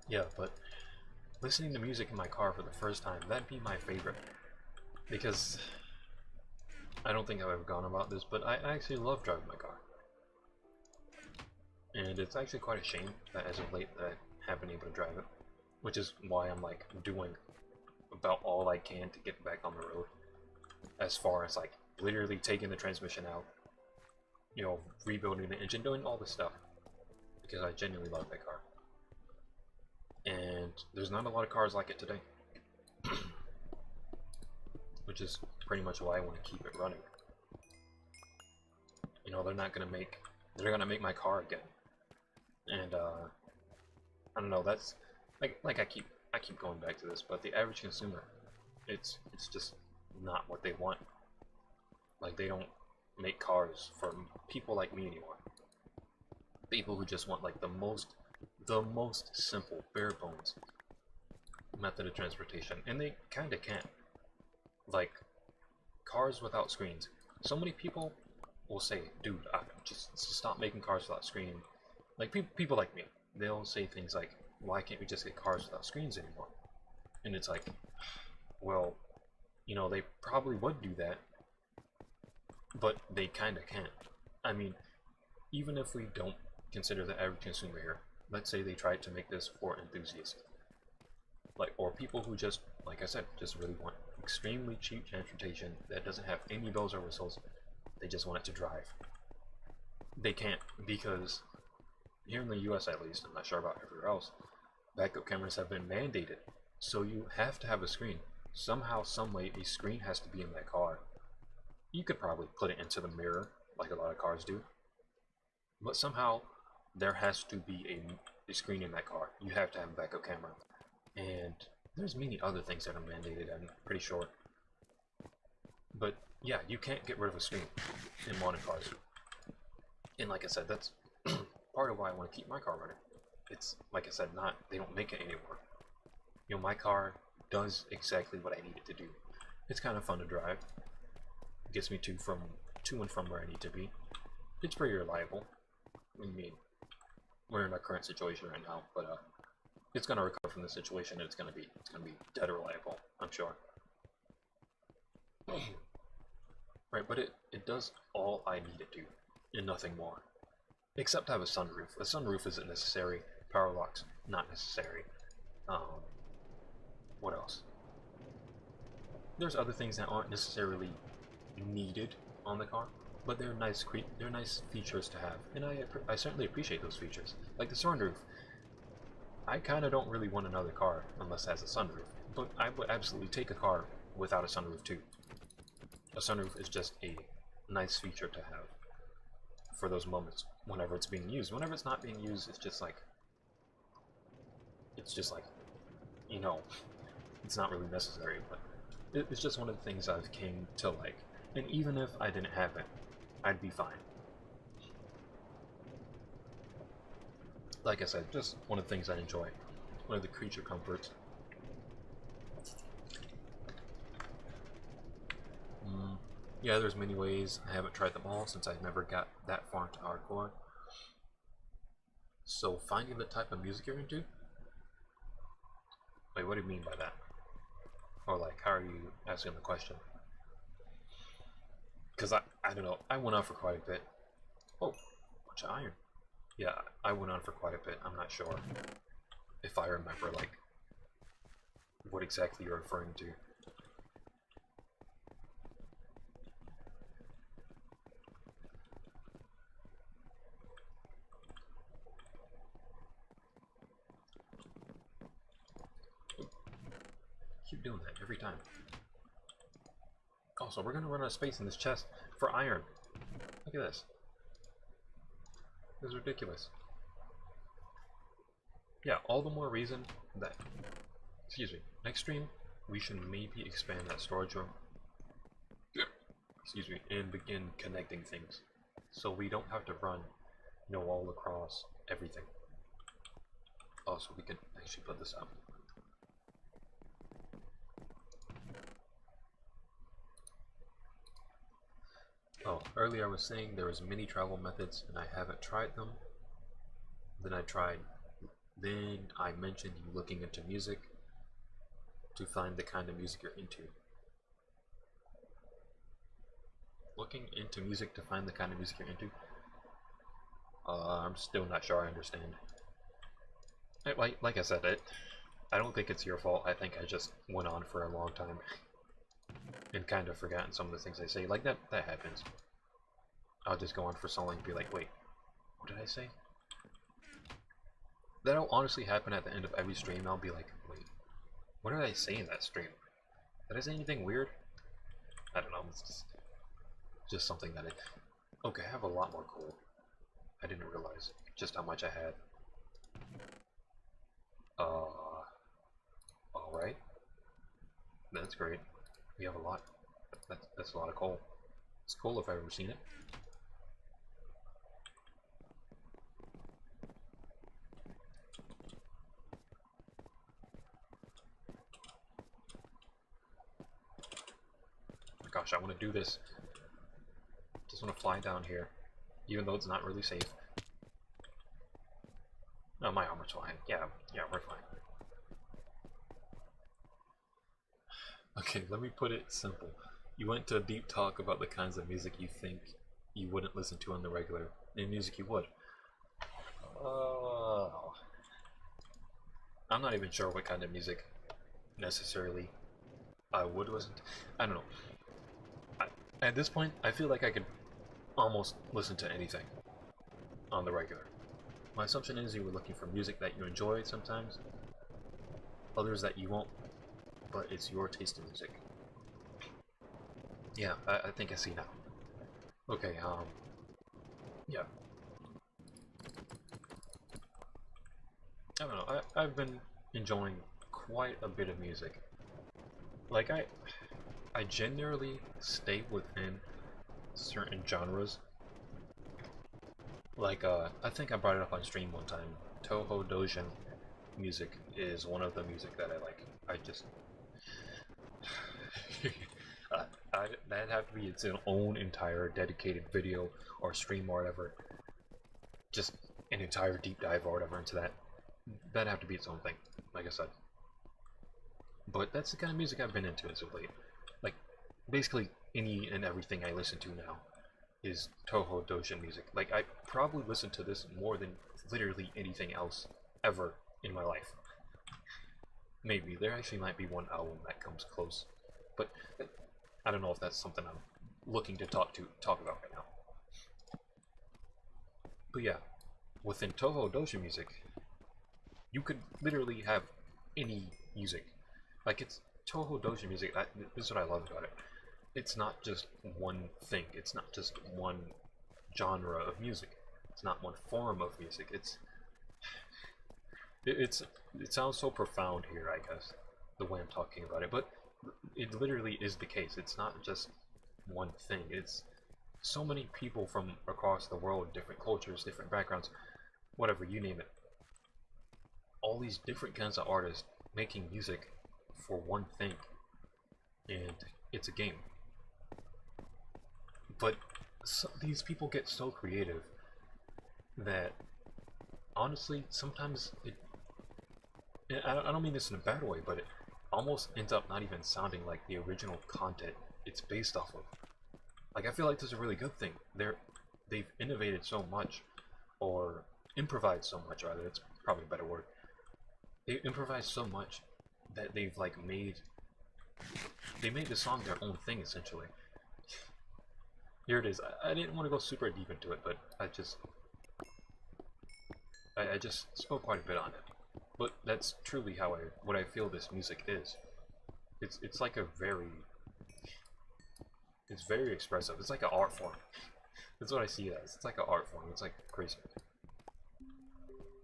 Yeah, but listening to music in my car for the first time, that'd be my favorite. Because I don't think I've ever gone about this, but I actually love driving my car. And it's actually quite a shame that as of late that I haven't been able to drive it. Which is why I'm like doing about all I can to get back on the road. As far as like literally taking the transmission out, rebuilding the engine, doing all this stuff. Because I genuinely love that car. And there's not a lot of cars like it today. Which is pretty much why I want to keep it running. They're gonna make my car again. And I don't know, that's like I keep going back to this, but the average consumer, it's just not what they want. Like they don't make cars for people like me anymore. People who just want like the most simple, bare bones method of transportation, and they kinda can't. Like cars without screens. So many people will say, dude, just stop making cars without screen. Like people like me, they'll say things like, why can't we just get cars without screens anymore? And it's like, well, they probably would do that, but they kinda can't. I mean, even if we don't consider the average consumer here, let's say they tried to make this for enthusiasts. Or people who just, like I said, just really want extremely cheap transportation that doesn't have any bells or whistles. They just want it to drive. They can't, because here in the US at least, I'm not sure about everywhere else, backup cameras have been mandated. So you have to have a screen. Somehow, someway, a screen has to be in that car. You could probably put it into the mirror, like a lot of cars do. But somehow, there has to be a screen in that car. You have to have a backup camera. And there's many other things that are mandated, I'm pretty sure. But yeah, you can't get rid of a screen in modern cars. And like I said, that's part of why I want to keep my car running. It's, like I said, they don't make it anymore. My car, does exactly what I need it to do. It's kind of fun to drive. It gets me to and from where I need to be. It's pretty reliable. I mean, we're in our current situation right now, but it's gonna recover from the situation, and it's gonna be dead reliable, I'm sure. Right, but it does all I need it to, and nothing more. Except have a sunroof. A sunroof isn't necessary. Power locks, not necessary. What else? There's other things that aren't necessarily needed on the car, but they're nice features to have, and I certainly appreciate those features. Like the sunroof. I kind of don't really want another car unless it has a sunroof, but I would absolutely take a car without a sunroof too. A sunroof is just a nice feature to have for those moments whenever it's being used. Whenever it's not being used, it's just like, you know, it's not really necessary, but it's just one of the things I've came to like. And even if I didn't have it, I'd be fine. Like I said, just one of the things I enjoy. One of the creature comforts. Yeah, there's many ways. I haven't tried them all since I've never got that far into hardcore. So finding the type of music you're into? Wait, what do you mean by that? Or like, how are you asking the question? Because I don't know, I went on for quite a bit. Oh, bunch of iron. Yeah, I went on for quite a bit. I'm not sure if I remember, like, what exactly you're referring to. Keep doing that every time. Also, we're gonna run out of space in this chest for iron. Look at this. This is ridiculous. Yeah, all the more reason that, excuse me, next stream we should maybe expand that storage room. Excuse me, and begin connecting things, so we don't have to run, you know, all across everything. Also, we can actually put this up. Oh, earlier I was saying there was many travel methods and I haven't tried them. Then I mentioned you looking into music to find the kind of music you're into. Looking into music to find the kind of music you're into? I'm still not sure I understand. Like I said, I don't think it's your fault. I think I just went on for a long time and kind of forgotten some of the things I say. Like that happens. I'll just go on for so long and be like, wait, what did I say? That'll honestly happen at the end of every stream. I'll be like, wait, what did I say in that stream? Did I say anything weird? I don't know, it's just something that okay, I have a lot more coal. I didn't realize just how much I had. Alright. That's great. We have a lot. That's a lot of coal. It's cool if I've ever seen it. Gosh, I want to do this. Just want to fly down here, even though it's not really safe. No, my armor's fine. Yeah, we're fine. Okay, let me put it simple. You went to a deep talk about the kinds of music you think you wouldn't listen to on the regular, and music you would. I'm not even sure what kind of music necessarily I would listen to. I don't know. At this point, I feel like I could almost listen to anything on the regular. My assumption is you were looking for music that you enjoy sometimes, others that you won't, but it's your taste in music. Yeah, I think I see now. Okay, yeah. I don't know, I've been enjoying quite a bit of music. Like, I generally stay within certain genres. Like, I think I brought it up on stream one time. Toho Dojin music is one of the music that I like. that'd have to be its own entire dedicated video or stream or whatever. Just an entire deep dive or whatever into that. That'd have to be its own thing, like I said. But that's the kind of music I've been into as of late. Like, basically any and everything I listen to now is Touhou Dojin music. Like, I probably listen to this more than literally anything else ever in my life. Maybe. There actually might be one album that comes close. But I don't know if that's something I'm looking to talk about right now. But yeah, within Touhou Dojin music, you could literally have any music. Like, it's Touhou Dojin music. This is what I love about it. It's not just one thing. It's not just one genre of music. It's not one form of music. It sounds so profound here, I guess, the way I'm talking about it, but it literally is the case. It's not just one thing. It's so many people from across the world, different cultures, different backgrounds, whatever, you name it. All these different kinds of artists making music for one thing, and it's a game. But these people get so creative that, honestly, sometimes I don't mean this in a bad way, but it almost ends up not even sounding like the original content it's based off of. Like, I feel like this is a really good thing. They've innovated so much, or improvised so much, rather, it's probably a better word. They improvised so much that they've like made the song their own thing, essentially. Here it is. I didn't want to go super deep into it, but I just spoke quite a bit on it. But that's truly what I feel this music is. It's like it's very expressive. It's like an art form. That's what I see it as. It's like an art form. It's like crazy.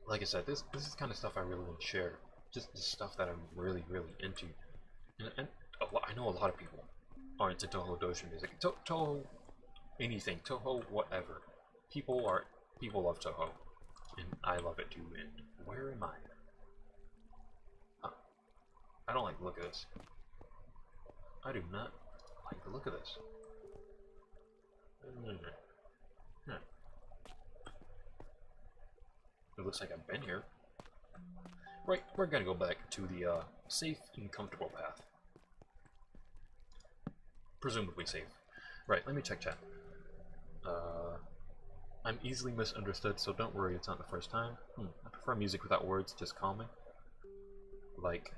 Like I said, this is the kind of stuff I really want to share. Just the stuff that I'm really, really into. And I know a lot of people are into Touhou Dojin music. Touhou anything. Touhou whatever. People love Touhou. And I love it too. And where am I? I don't like the look of this. I do not like the look of this. It looks like I've been here. Right, we're gonna go back to the safe and comfortable path. Presumably safe. Right, let me check chat. I'm easily misunderstood, so don't worry, it's not the first time. I prefer music without words, just calming. Like,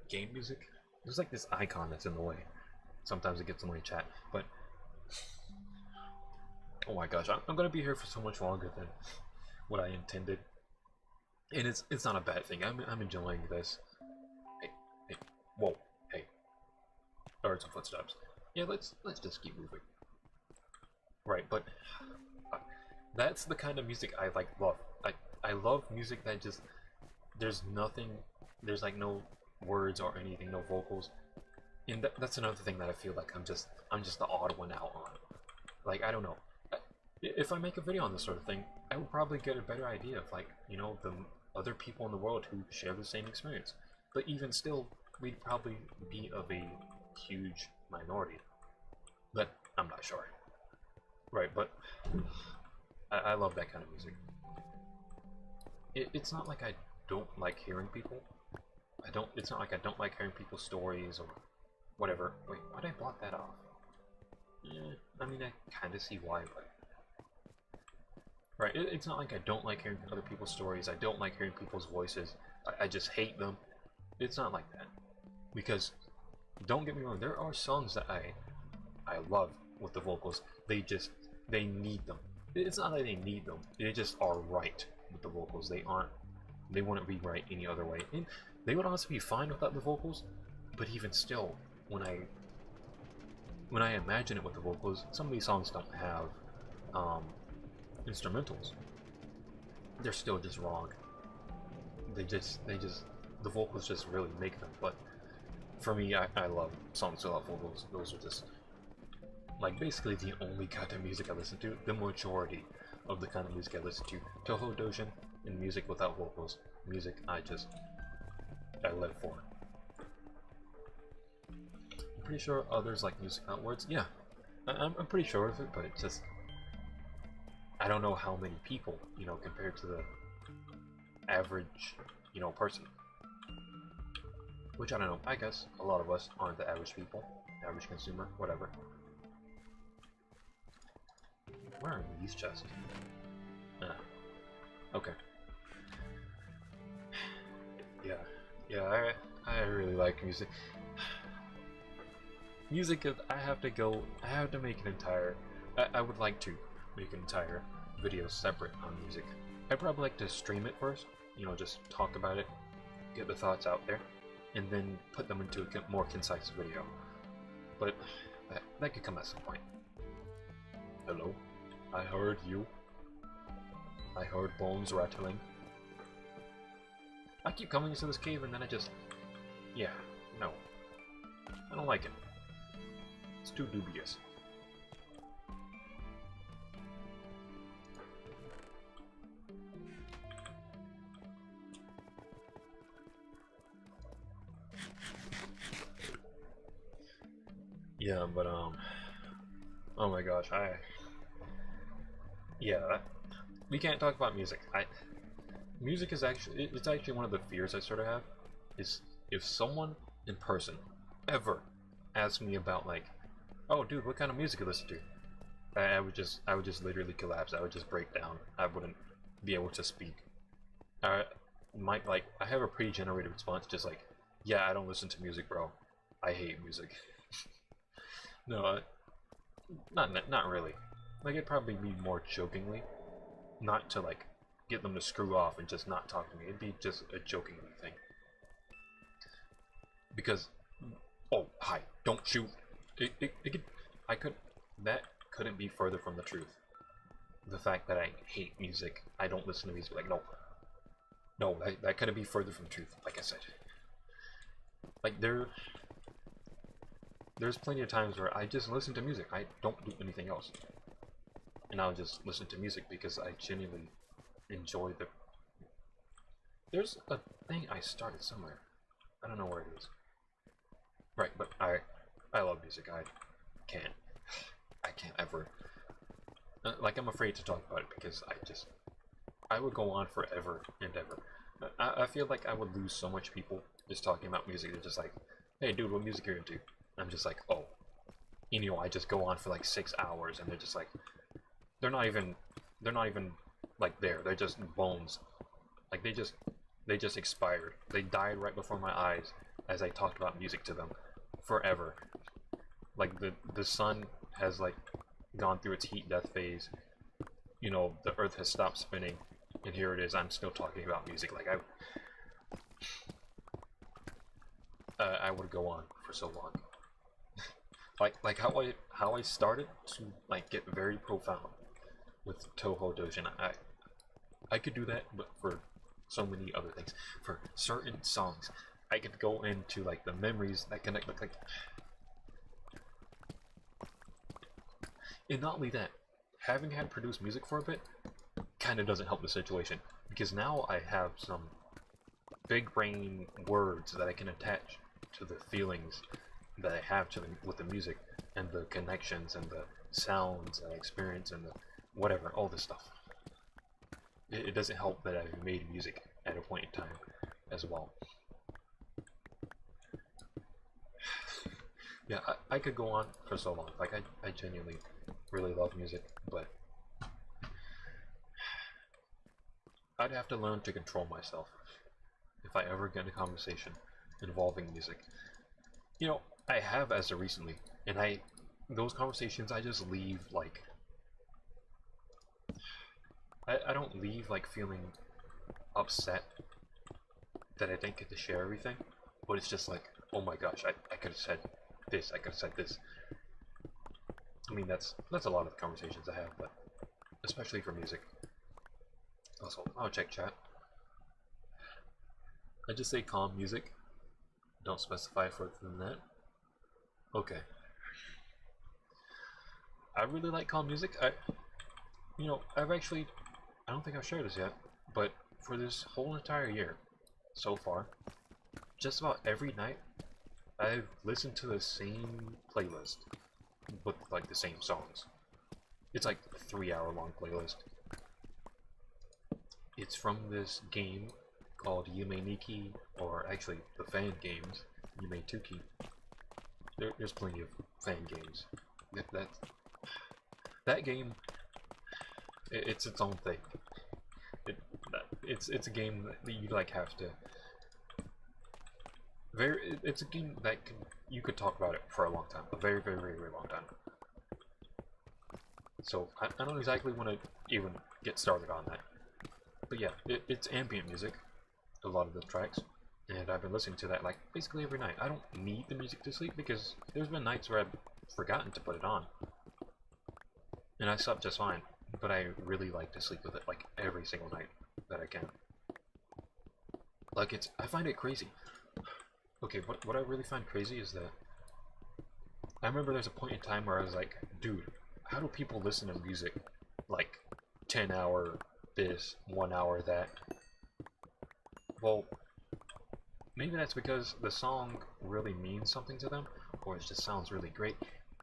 game music. There's like this icon that's in the way. Sometimes it gets in the way chat, but... Oh my gosh, I'm gonna be here for so much longer than what I intended. And it's not a bad thing. I'm enjoying this. Hey, whoa, hey. I heard some footsteps. Yeah, let's just keep moving. Right, but that's the kind of music I love. I love music that just there's like no words or anything, no vocals. And that's another thing that I feel like I'm just the odd one out on. Like, I don't know. If I make a video on this sort of thing, I will probably get a better idea of, like, you know, the other people in the world who share the same experience. But even still, we'd probably be of a huge minority. But I'm not sure. Right, but I love that kind of music. It's not like I don't like hearing people. It's not like I don't like hearing people's stories or whatever. Wait, why did I block that off? I mean, I kind of see why, but... Right, it's not like I don't like hearing other people's stories, I don't like hearing people's voices, I just hate them. It's not like that. Because, don't get me wrong, there are songs that I love with the vocals, they need them. It's not that they need them, they just are right with the vocals. They wouldn't be right any other way. And they would honestly be fine without the vocals, but even still, when I imagine it with the vocals, some of these songs don't have instrumentals. They're still just wrong. The vocals just really make them. But for me, I love songs without vocals. Those are just like basically the only kind of music I listen to. The majority of the kind of music I listen to. Touhou Dojin and music without vocals. Music I live for. pretty sure others like music, not words. Yeah, I'm pretty sure of it, but it's just I don't know how many people, you know, compared to the average, you know, person. Which I don't know. I guess a lot of us aren't the average people, average consumer, whatever. Where are these chests? Okay. Yeah, I really like music. Music is, I have to make an entire, I would like to make an entire video separate on music. I'd probably like to stream it first, you know, just talk about it, get the thoughts out there, and then put them into a more concise video. But that could come at some point. Hello? I heard you. I heard bones rattling. I keep coming into this cave and then I just... Yeah, no. I don't like it. It's too dubious. Yeah, but oh my gosh, yeah, we can't talk about music. Music is actually, it's actually one of the fears I sort of have, is if someone in person ever asks me about, like, oh dude, what kind of music you listen to? I would just literally collapse. I would just break down. I wouldn't be able to speak. I have a pre-generated response, just like, yeah, I don't listen to music, bro. I hate music. No, not really. Like, it'd probably be more jokingly, not to like get them to screw off and just not talk to me. It'd be just a jokingly thing. Because, oh hi, don't shoot. That couldn't be further from the truth. The fact that I hate music, I don't listen to music. Like, no, that couldn't be further from the truth. Like I said, like there's plenty of times where I just listen to music. I don't do anything else. And I'll just listen to music because I genuinely enjoy the... There's a thing I started somewhere. I don't know where it is. Right, but I love music. I can't ever... like, I'm afraid to talk about it because I would go on forever and ever. I feel like I would lose so much people just talking about music. They're just like, hey dude, what music are you into? I'm just like, oh, you know, I just go on for like 6 hours, and they're just like, they're not even like there. They're just bones. Like they just expired. They died right before my eyes as I talked about music to them forever. Like the sun has like gone through its heat death phase. You know, the earth has stopped spinning, and here it is. I'm still talking about music. Like I would go on for so long. like how I started to like get very profound with Touhou Dojin. I could do that, but for so many other things. For certain songs, I could go into like the memories that connect. Like, and not only that, having had produced music for a bit kind of doesn't help the situation, because now I have some big brain words that I can attach to the feelings that I have with the music, and the connections and the sounds and experience and the whatever, all this stuff. It doesn't help that I've made music at a point in time as well. Yeah, I could go on for so long. Like, I genuinely really love music, but I'd have to learn to control myself if I ever get in a conversation involving music. You know, I have as of recently, and those conversations I just leave like, I don't leave like feeling upset that I didn't get to share everything, but it's just like, oh my gosh, I could have said this, I could have said this. I mean, that's a lot of the conversations I have, but especially for music. Also, I'll check chat. I just say calm music. Don't specify further than that. Okay. I really like calm music. You know, I don't think I've shared this yet, but for this whole entire year, so far, just about every night, I've listened to the same playlist with like the same songs. It's like a 3 hour long playlist. It's from this game called Yume Nikki, or actually the fan games, Yume Tuki. There's plenty of fan games. That game, it's its own thing. It, it's a game that you like have to. It's a game that you could talk about it for a long time, a very, very, very, very long time. So I don't exactly want to even get started on that. But yeah, it's ambient music, a lot of the tracks, and I've been listening to that like basically every night. I don't need the music to sleep because there's been nights where I've forgotten to put it on, and I slept just fine. But I really like to sleep with it like every single night that I can. Like I find it crazy. Okay, what I really find crazy is that I remember there's a point in time where I was like, dude, how do people listen to music like 10-hour this, 1 hour that? Well, maybe that's because the song really means something to them, or it just sounds really great.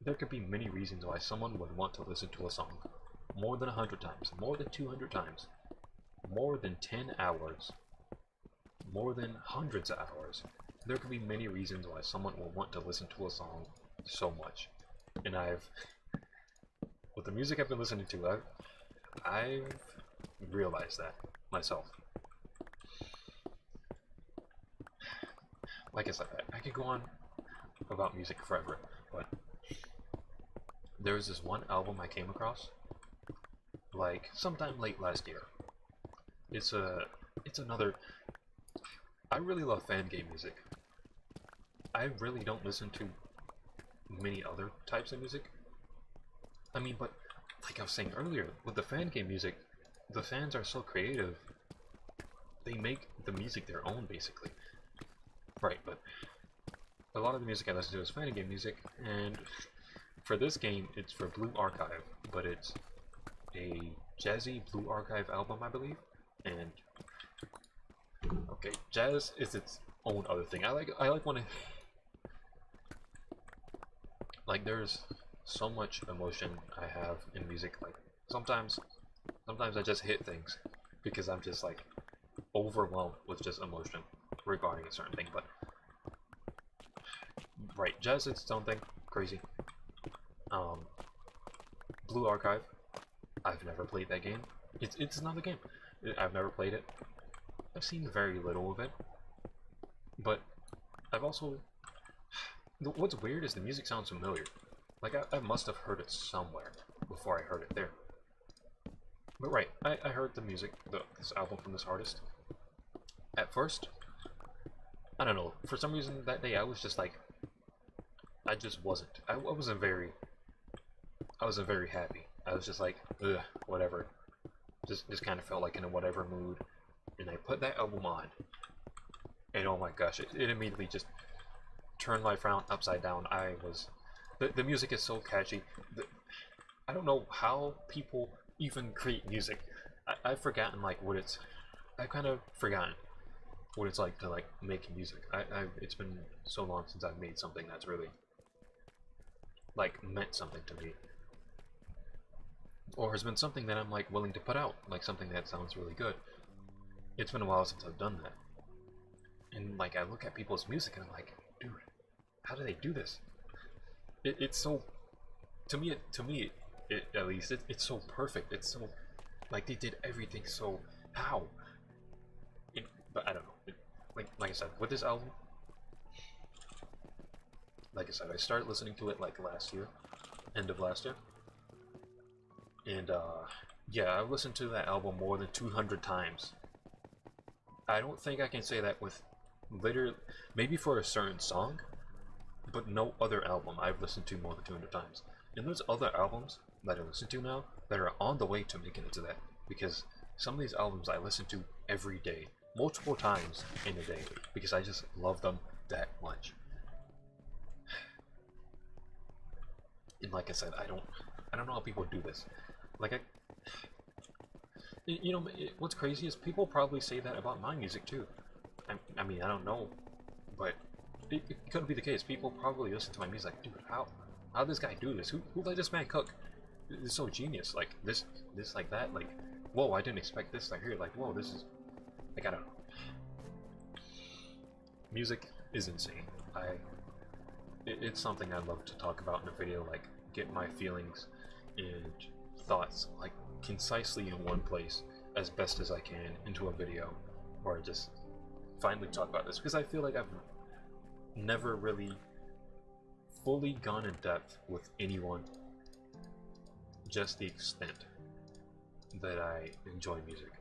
There could be many reasons why someone would want to listen to a song more than 100 times, more than 200 times, more than 10 hours, more than hundreds of hours. There could be many reasons why someone will want to listen to a song so much. And with the music I've been listening to, I've realized that myself. Like I said, I could go on about music forever, but there was this one album I came across, like sometime late last year. It's another. I really love fan game music. I really don't listen to many other types of music. I mean, but like I was saying earlier, with the fan game music, the fans are so creative. They make the music their own, basically. Right, but a lot of the music I listen to is fan game music, and for this game, it's for Blue Archive, but it's a jazzy Blue Archive album, I believe. And okay, jazz is its own other thing. I like when like there's so much emotion I have in music. Like sometimes I just hit things because I'm just like overwhelmed with just emotion regarding a certain thing. But right, jazz is its own thing, crazy. Blue Archive, I've never played that game. It's another game. I've never played it. I've seen very little of it, but I've also. What's weird is the music sounds familiar. Like I must have heard it somewhere before I heard it there. But right, I heard the music, this album from this artist. At first, I don't know. For some reason that day I was just like, I just wasn't. I wasn't very happy. I was just like, ugh, whatever. Just kind of felt like in a whatever mood, and I put that album on, and oh my gosh, it immediately just turned my frown upside down. The music is so catchy. I don't know how people even create music. I've forgotten like I've kind of forgotten what it's like to like make music. It's been so long since I've made something that's really like meant something to me. Or has been something that I'm like willing to put out, like something that sounds really good. It's been a while since I've done that. And like I look at people's music and I'm like, dude, how do they do this? It's so to me at least it's so perfect. It's so like they did everything so how? But I don't know. Like I said, with this album, like I said, I started listening to it like last year, end of last year. And yeah, I've listened to that album more than 200 times. I don't think I can say that with literally, maybe for a certain song, but no other album I've listened to more than 200 times. And there's other albums that I listen to now that are on the way to making it to that, because some of these albums I listen to every day, multiple times in a day, because I just love them that much. And like I said, I don't know how people do this. Like you know, what's crazy is people probably say that about my music too. I mean, I don't know, but it could be the case. People probably listen to my music like, dude, how this guy do this? Who let this man cook? It's so genius. Like this like that. Like, whoa, I didn't expect this. Like here, like whoa, this is. Like I don't know. Music is insane. It's something I'd love to talk about in a video. Like get my feelings and thoughts like concisely in one place as best as I can into a video, or just finally talk about this, because I feel like I've never really fully gone in depth with anyone just the extent that I enjoy music.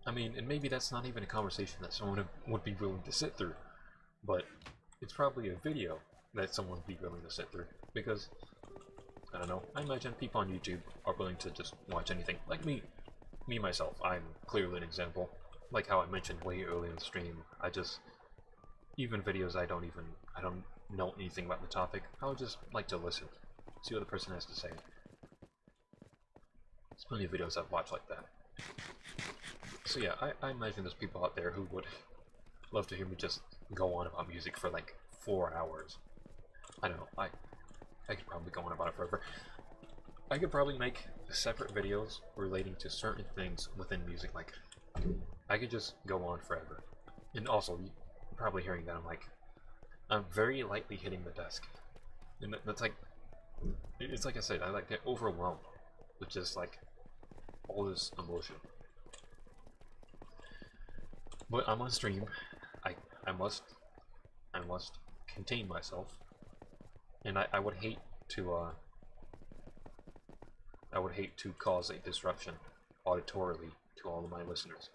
I mean, and maybe that's not even a conversation that someone would be willing to sit through, but it's probably a video that someone would be willing to sit through, because I don't know, I imagine people on YouTube are willing to just watch anything. Like me myself, I'm clearly an example. Like how I mentioned way early in the stream, I just, even videos I don't know anything about the topic, I would just like to listen, see what the person has to say. There's plenty of videos I've watched like that. So yeah, I imagine there's people out there who would love to hear me just go on about music for like 4 hours. I don't know, I could probably go on about it forever. I could probably make separate videos relating to certain things within music. Like, I could just go on forever. And also, you're probably hearing that I'm very lightly hitting the desk. And that's like, it's like I said, I like get overwhelmed with just like all this emotion. But I'm on stream. I must contain myself. And I would hate to cause a disruption auditorily to all of my listeners.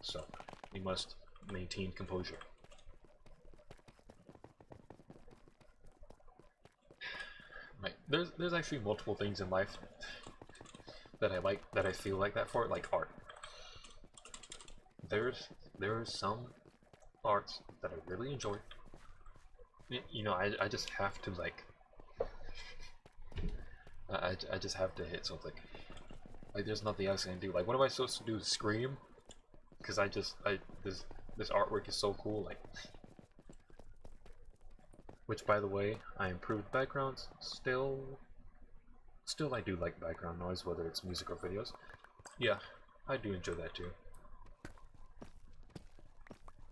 So we must maintain composure. Right. There's actually multiple things in life that I like, that I feel like that for, like art. There are some arts that I really enjoy. You know, I just have to like, I just have to hit something. Like there's nothing else I can do. Like what am I supposed to do? Scream? Because this artwork is so cool. Like, which by the way, I improved backgrounds. Still I do like background noise, whether it's music or videos. Yeah, I do enjoy that too.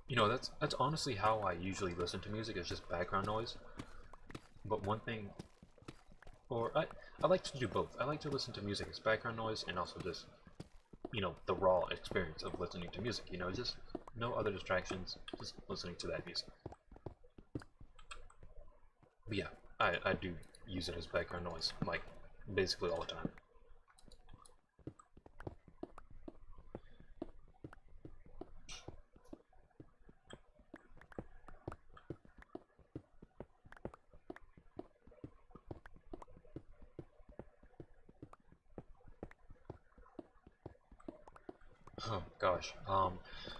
You know, that's honestly how I usually listen to music, is just background noise. But one thing, or I like to do both. I like to listen to music as background noise, and also just, you know, the raw experience of listening to music. You know, just no other distractions, just listening to that music. But yeah, I do use it as background noise, like, basically all the time. Oh gosh,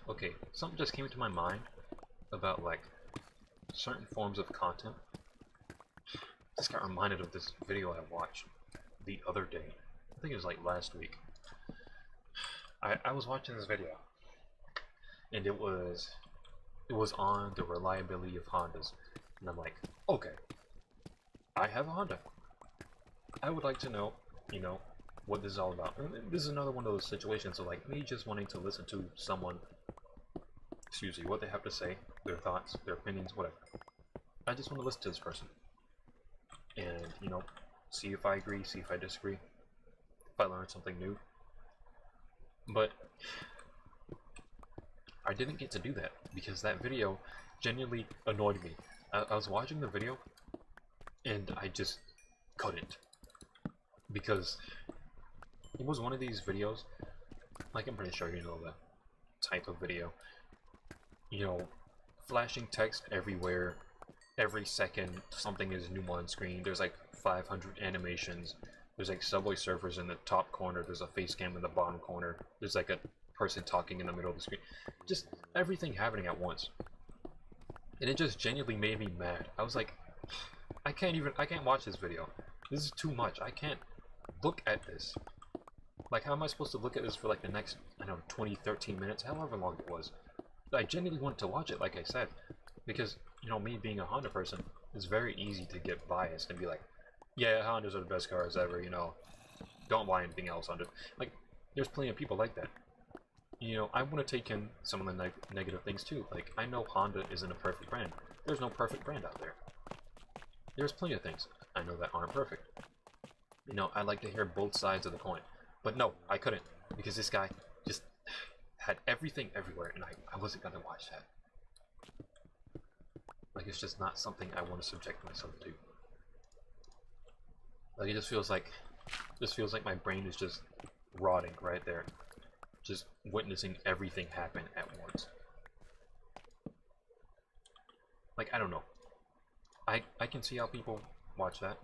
okay, something just came to my mind about like certain forms of content. Just got reminded of this video I watched the other day. I think it was like last week. I was watching this video, and it was on the reliability of Hondas, and I'm like, okay, I have a Honda. I would like to know, you know, what this is all about. And this is another one of those situations of like me just wanting to listen to someone, excuse me, what they have to say, their thoughts, their opinions, whatever. I just want to listen to this person, and you know, see if I agree, see if I disagree, if I learn something new. But I didn't get to do that because that video genuinely annoyed me. I was watching the video and I just couldn't, because it was one of these videos, like I'm pretty sure you know the type of video, you know, flashing text everywhere, every second something is new on screen, there's like 500 animations, there's like Subway Surfers in the top corner, there's a face cam in the bottom corner, there's like a person talking in the middle of the screen, just everything happening at once. And it just genuinely made me mad. I was like, I can't watch this video. This is too much. I can't look at this. Like, how am I supposed to look at this for like the next, I don't know, 20, 13 minutes, however long it was. I genuinely wanted to watch it, like I said, because, you know, me being a Honda person, it's very easy to get biased and be like, yeah, Hondas are the best cars ever, you know, don't buy anything else Honda. Like, there's plenty of people like that. You know, I want to take in some of the negative things too. Like, I know Honda isn't a perfect brand. There's no perfect brand out there. There's plenty of things I know that aren't perfect. You know, I like to hear both sides of the coin. But no, I couldn't, because this guy just had everything everywhere, and I wasn't going to watch that. Like, it's just not something I want to subject myself to. Like, it just feels like my brain is just rotting right there. Just witnessing everything happen at once. Like, I don't know. I can see how people watch that.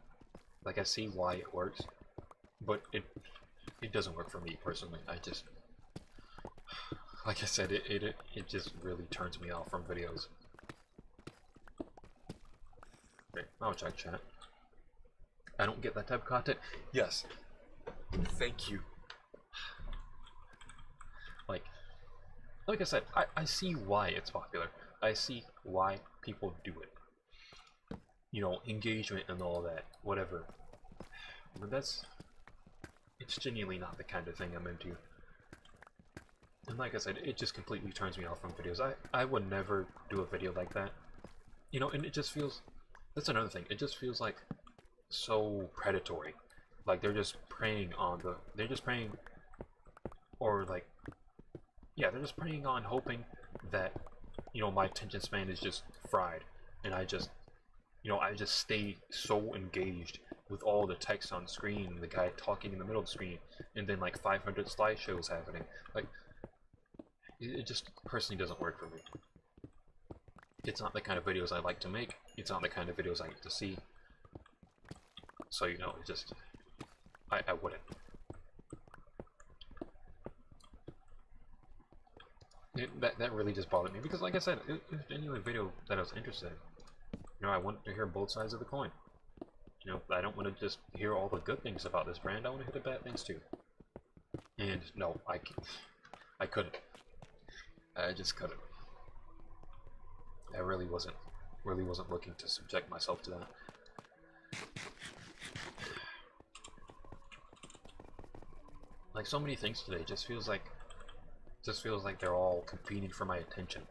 Like, I see why it works. But it doesn't work for me personally. I just, like I said, it just really turns me off from videos. Okay, I'll check chat. I don't get that type of content. Yes. Thank you. Like I said, I see why it's popular. I see why people do it. You know, engagement and all that, whatever. But it's genuinely not the kind of thing I'm into. And like I said, it just completely turns me off from videos. I would never do a video like that. You know, and it just feels, that's another thing, it just feels like so predatory. Like they're just preying on or like, yeah, they're just preying on hoping that, you know, my attention span is just fried, and I just stay so engaged with all the text on screen, the guy talking in the middle of the screen, and then like 500 slideshows happening. Like, it just personally doesn't work for me. It's not the kind of videos I like to make. It's not the kind of videos I like to see. So, you know, it just, I wouldn't. That really just bothered me, because like I said, it was a genuine video that I was interested in. You know, I want to hear both sides of the coin. You know, I don't want to just hear all the good things about this brand, I want to hear the bad things too. And no, I couldn't. I just couldn't. I really wasn't looking to subject myself to that. Like, so many things today just feels like they're all competing for my attention.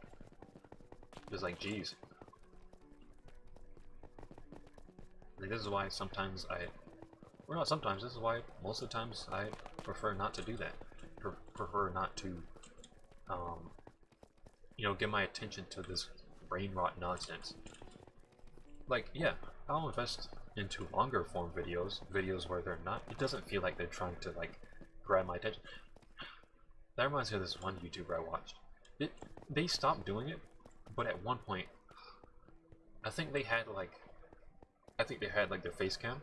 Just like, geez. Like, this is why sometimes well, not sometimes, this is why most of the times I prefer not to do that. Prefer not to, you know, give my attention to this brain rot nonsense. Like, yeah, I'll invest into longer form videos where they're not, it doesn't feel like they're trying to, like, grab my attention. That reminds me of this one YouTuber I watched. They stopped doing it, but at one point, I think they had like their face cam,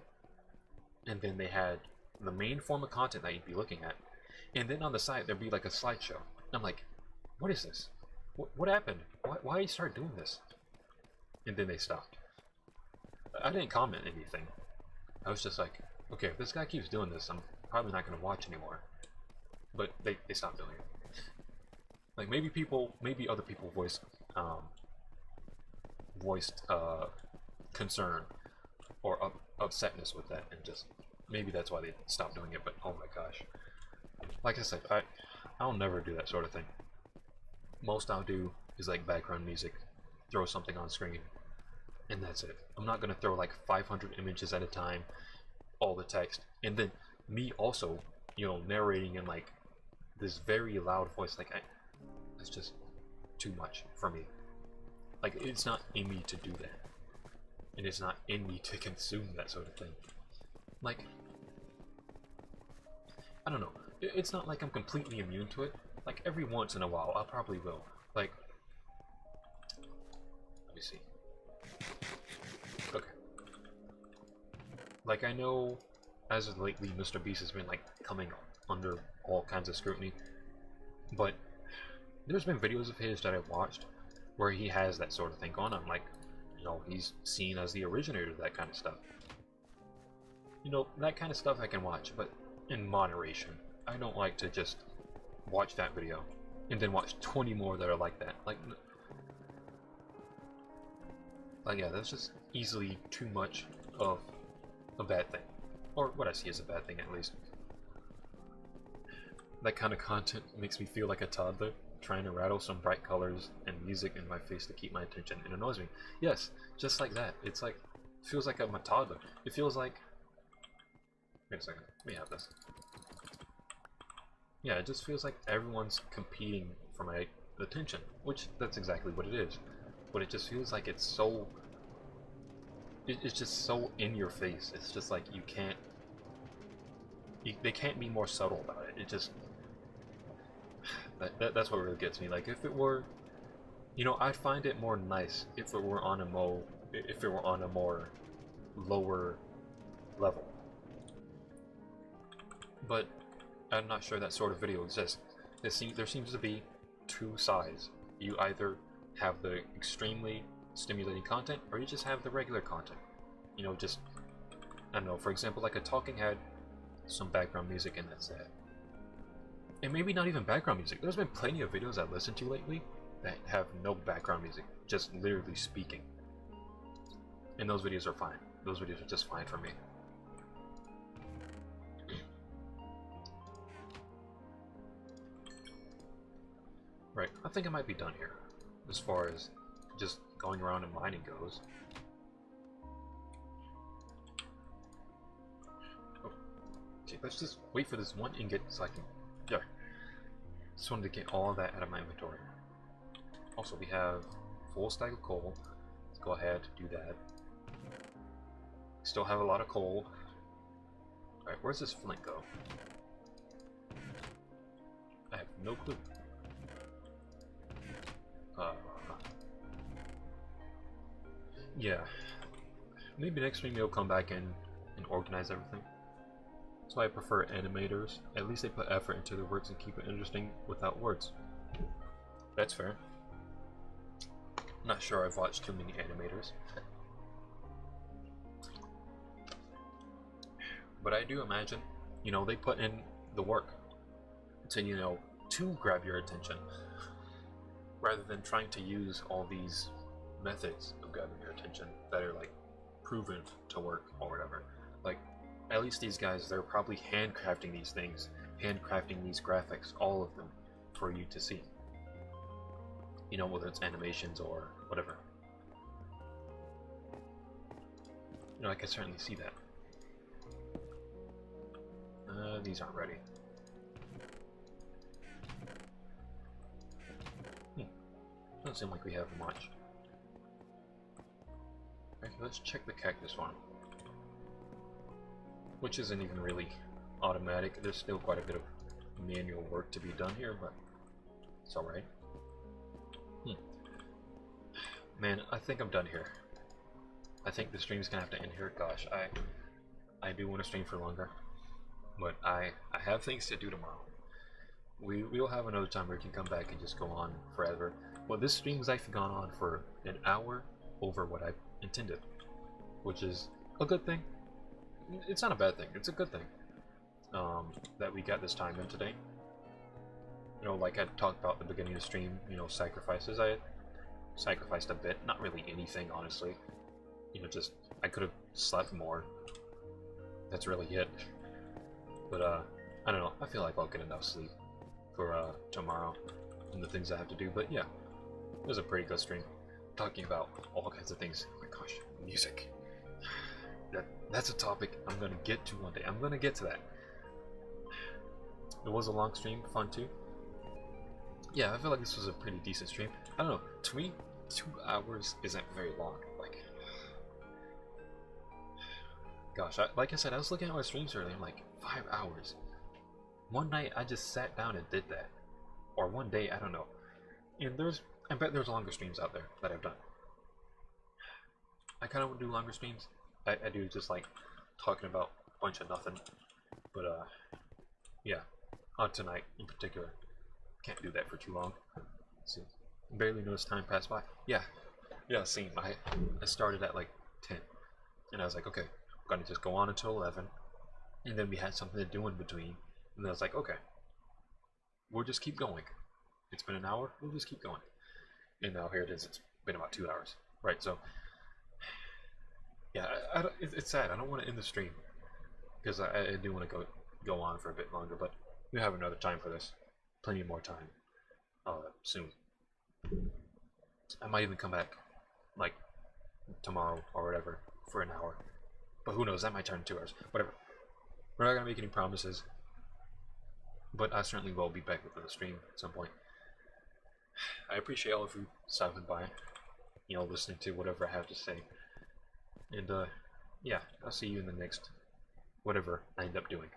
and then they had the main form of content that you'd be looking at, and then on the side there'd be like a slideshow. I'm like, what is this? What happened? Why you start doing this? And then they stopped. I didn't comment anything. I was just like, okay, if this guy keeps doing this, I'm probably not going to watch anymore. But they stopped doing it. Like, maybe other people voiced concern or upsetness with that, and just maybe that's why they stopped doing it. But oh my gosh, like I said, I'll never do that sort of thing. Most I'll do is like background music, throw something on screen, and that's it. I'm not gonna throw like 500 images at a time, all the text, and then me also, you know, narrating in like this very loud voice. Like, it's just too much for me. Like, it's not in me to do that, and it's not in me to consume that sort of thing. Like, I don't know. It's not like I'm completely immune to it. Like, every once in a while, I probably will. Like, let me see. Okay. Like, I know, as of lately, Mr. Beast has been, like, coming under all kinds of scrutiny, but there's been videos of his that I've watched where he has that sort of thing going on. Like, you know, he's seen as the originator of that kind of stuff. You know, that kind of stuff I can watch, but in moderation. I don't like to just watch that video and then watch 20 more that are like that. Like yeah, that's just easily too much of a bad thing, or what I see as a bad thing at least. That kind of content makes me feel like a toddler trying to rattle some bright colors and music in my face to keep my attention. It annoys me. Yes, just like that. It's like, it feels like I'm a toddler. It feels like, wait a second, let me have this. Yeah, it just feels like everyone's competing for my attention, which that's exactly what it is. But it just feels like it's so, it's just so in your face. It's just like you can't, they can't be more subtle about it. It just, that's what really gets me. Like if it were, you know, I'd find it more nice if it were on a more lower level. But I'm not sure that sort of video exists. There seems to be two sides. You either have the extremely stimulating content, or you just have the regular content. You know, just, I don't know, for example, like a talking head, some background music, and that's it. And maybe not even background music. There's been plenty of videos I've listened to lately that have no background music, just literally speaking. And those videos are fine. Those videos are just fine for me. Right, I think I might be done here, as far as just going around and mining goes. Oh, okay, let's just wait for this one ingot so I can... Yeah. Just wanted to get all of that out of my inventory. Also, we have full stack of coal. Let's go ahead and do that. Still have a lot of coal. Alright, where's this flint go? I have no clue. Yeah. Maybe next stream we'll come back in and organize everything. That's why I prefer animators. At least they put effort into their works and keep it interesting without words. That's fair. Not sure I've watched too many animators. But I do imagine, you know, they put in the work to, you know, to grab your attention, rather than trying to use all these methods of grabbing your attention that are like proven to work or whatever. Like, at least these guys, they're probably handcrafting these things, handcrafting these graphics, all of them, for you to see. You know, whether it's animations or whatever. You know, I can certainly see that. These aren't ready. Doesn't seem like we have much. Okay, let's check the cactus farm. Which isn't even really automatic. There's still quite a bit of manual work to be done here, but it's alright. Man, I think I'm done here. I think the stream's gonna have to end here. Gosh, I do want to stream for longer, but I have things to do tomorrow. We'll have another time where we can come back and just go on forever. Well, this stream's actually gone on for an hour over what I intended, which is a good thing. It's not a bad thing. It's a good thing that we got this time in today. You know, like I talked about at the beginning of the stream, you know, sacrifices. I sacrificed a bit. Not really anything, honestly. You know, just I could have slept more. That's really it. But I don't know. I feel like I'll get enough sleep for tomorrow and the things I have to do. But yeah, it was a pretty good stream. Talking about all kinds of things. Oh my gosh, music. That's a topic I'm gonna get to one day. I'm gonna get to that. It was a long stream, fun too. Yeah, I feel like this was a pretty decent stream. I don't know. To me, 2 hours isn't very long. Like, gosh, like I said, I was looking at my streams earlier. I'm like, 5 hours. One night I just sat down and did that, or one day, I don't know. And I bet there's longer streams out there that I've done. I kind of want to do longer streams. I do just like talking about a bunch of nothing. But yeah, on tonight in particular, can't do that for too long. Let's see, barely noticed time pass by. Yeah, same. I started at like 10, and I was like, okay, I'm gonna just go on until 11, and then we had something to do in between, and then I was like, okay, we'll just keep going. it's been an hour, we'll just keep going. And now here it is, it's been about 2 hours. Right, so, yeah, it's sad. I don't want to end the stream, because I do want to go on for a bit longer, but we have another time for this. Plenty more time. Soon. I might even come back, like, tomorrow or whatever, for an hour. But who knows, that might turn 2 hours. Whatever. We're not going to make any promises, but I certainly will be back within the stream at some point. I appreciate all of you stopping by, listening to whatever I have to say. And, yeah, I'll see you in the next whatever I end up doing.